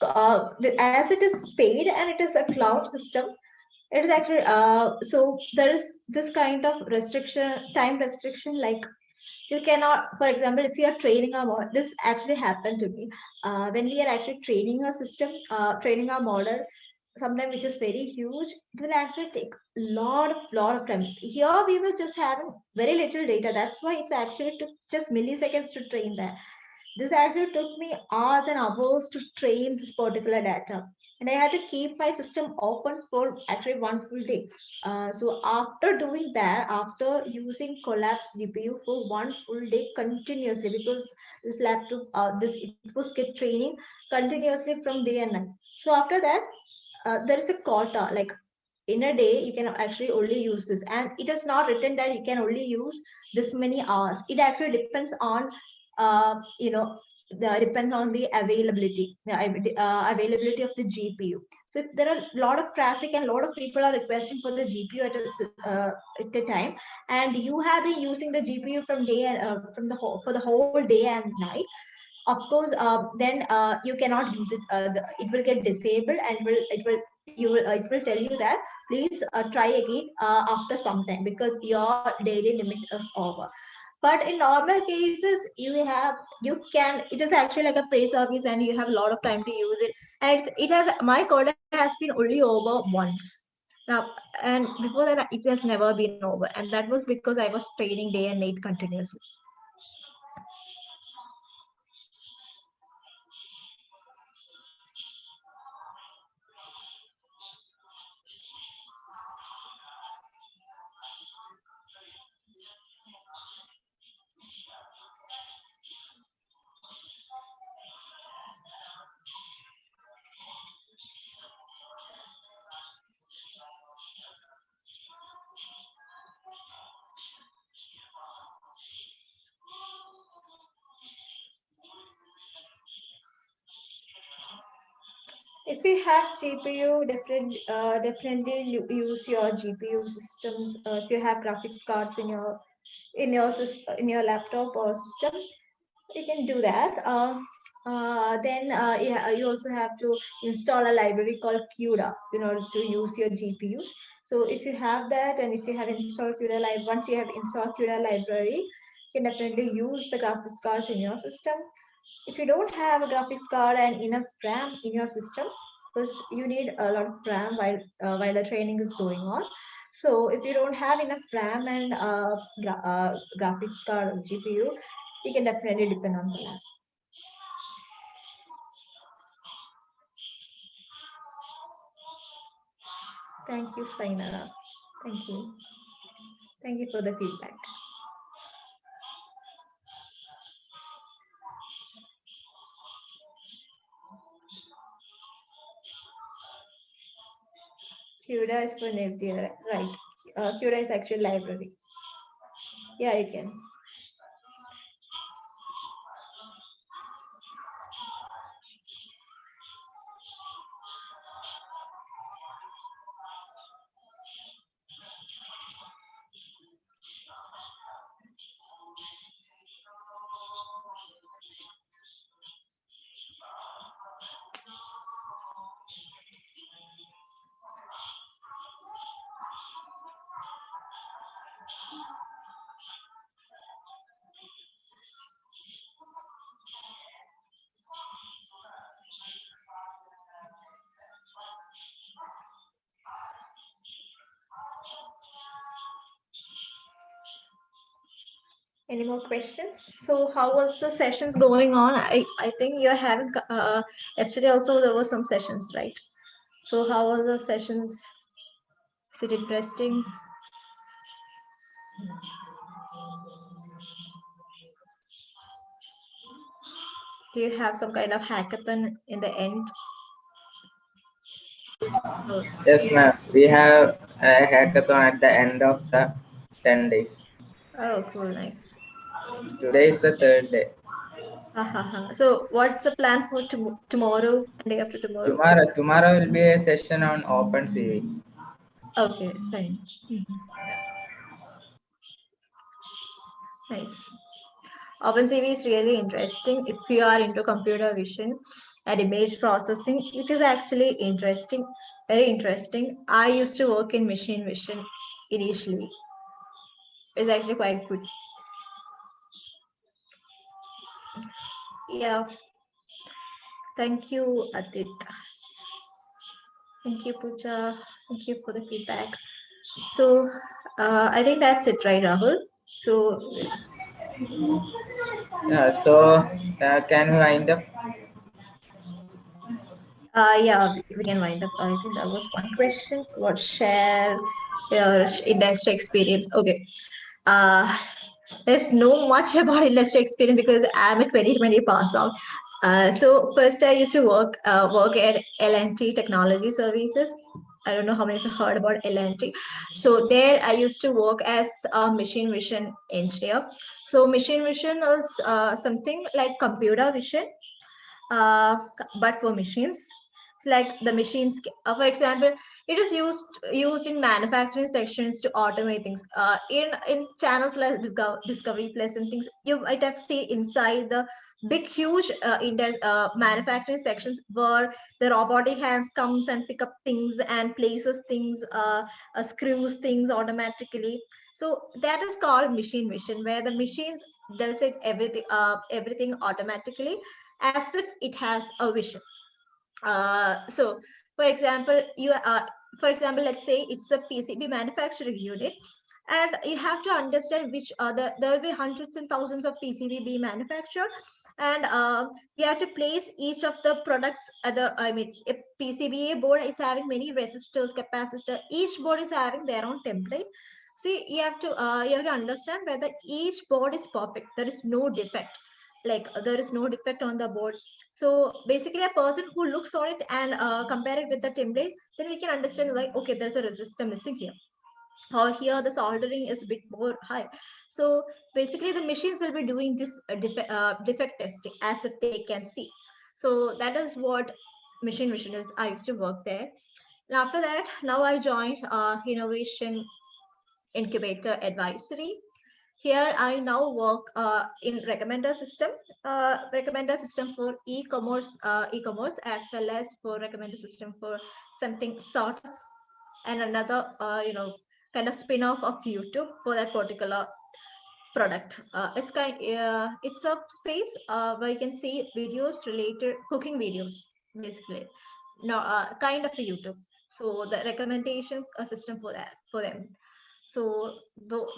as it is paid and it is a cloud system, it is actually so there is this kind of restriction, time restriction, like you cannot, for example, if you are training a model, this actually happened to me when we are actually training a system, training our model, sometimes which is very huge, it will actually take lot of time. Here we were just having very little data, that's why it's actually took just milliseconds to train that. This actually took me hours and hours to train this particular data. And I had to keep my system open for actually one full day. So after doing that, after using Collapse GPU for one full day continuously, because this laptop, it was get training continuously from day and night. So after that, there is a quota, like in a day you can actually only use this, and it is not written that you can only use this many hours. It actually depends on depends on the availability, availability of the GPU. So if there are a lot of traffic and a lot of people are requesting for the GPU at a time, and you have been using the GPU from day and from the whole for the whole day and night, of course, then you cannot use it. It will get disabled, and it will tell you that please try again after some time, because your daily limit is over. But in normal cases, you can, it is actually like a free service, and you have a lot of time to use it. And it has, my quota has been only over once now, and before that it has never been over, and that was because I was training day and night continuously. If you have GPU, definitely use your GPU systems. If you have graphics cards in your laptop or system, you can do that. Then yeah, you also have to install a library called CUDA in order to use your GPUs. So if you have that, and if you have installed CUDA once you have installed CUDA library, you can definitely use the graphics cards in your system. If you don't have a graphics card and enough RAM in your system, because you need a lot of RAM while the training is going on. So if you don't have enough RAM and graphics card or GPU, you can definitely depend on the lab. Thank you, Sainara. Thank you. Thank you for the feedback. CUDA is for NVIDIA, right? CUDA is actually library. Yeah, you can. Any more questions? So how was the sessions going on? I think you're having yesterday also there were some sessions, right? So how was the sessions? Is it interesting? Do you have some kind of hackathon in the end? Yes, ma'am. We have a hackathon at the end of the 10 days. Oh, cool, nice. Today is the third day. So what's the plan for tomorrow and day after tomorrow? Tomorrow will be a session on OpenCV. Okay, fine. Nice. OpenCV is really interesting. If you are into computer vision and image processing, it is actually interesting, very interesting. I used to work in machine vision initially. It's actually quite good. Yeah. Thank you, Adit. Thank you, Pooja. Thank you for the feedback. So I think that's it, right, Rahul? So Yeah, so can we wind up? yeah, we can wind up. I think that was one question. What share your industry experience? Okay. There's no much about industry experience because I'm a 2020 pass out. So first I used to work at L&T Technology Services. I don't know how many of you heard about L&T. So there I used to work as a machine vision engineer. So machine vision is something like computer vision, but for machines. It's like the machines, for example, it is used in manufacturing sections to automate things. In channels like Discovery Plus and things, you might have seen inside the big, huge manufacturing sections where the robotic hands comes and pick up things and places things, screws things automatically. So that is called machine vision, where the machines does it everything automatically as if it has a vision. So, for example, let's say it's a PCB manufacturing unit, and you have to understand which there will be hundreds and thousands of PCB manufactured, and you have to place each of the products at the. I mean, a PCBA board is having many resistors, capacitor. Each board is having their own template. See, you have to understand whether each board is perfect. There is no defect. Like there is no defect on the board. So basically, a person who looks on it and compare it with the template, then we can understand like, okay, there's a resistor missing here, or here the soldering is a bit more high. So basically, the machines will be doing this defect testing as if they can see. So that is what machine vision is. I used to work there. And after that, now I joined Innovation Incubator Advisory. Here I now work in recommender system for e-commerce as well as for recommender system for something sort of, and another kind of spin-off of YouTube for that particular product. It's a space where you can see videos related cooking videos, basically. No, kind of a YouTube. So the recommendation system for that for them. So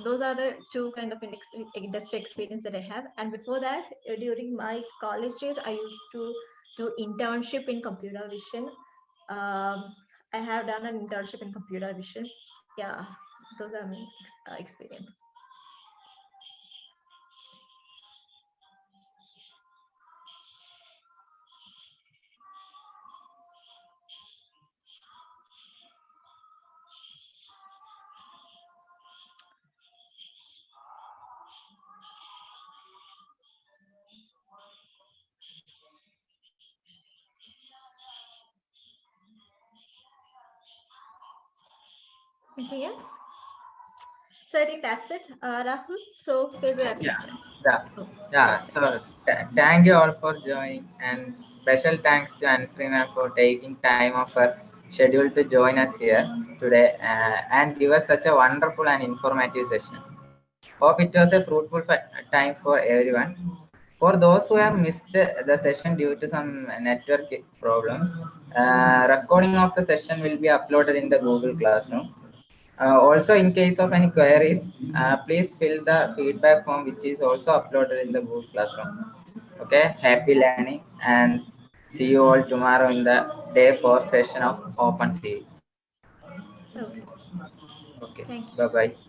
those are the two kind of industry experience that I have. And before that, during my college days, I used to do internship in computer vision. I have done an internship in computer vision. Yeah, those are my experience. Anything else? So I think that's it, Rahul. So we'll be wrapping Yeah, up. yeah, Oh, yeah. So thank you all for joining, and special thanks to Ansari ma'am for taking time off her schedule to join us here today and give us such a wonderful and informative session. Hope it was a fruitful time for everyone. For those who have missed the session due to some network problems, recording of the session will be uploaded in the Google Classroom. Also, in case of any queries, please fill the feedback form, which is also uploaded in the Google Classroom. Okay, happy learning, and see you all tomorrow in the day 4 session of OpenCV. okay. Okay, Thank you. bye bye.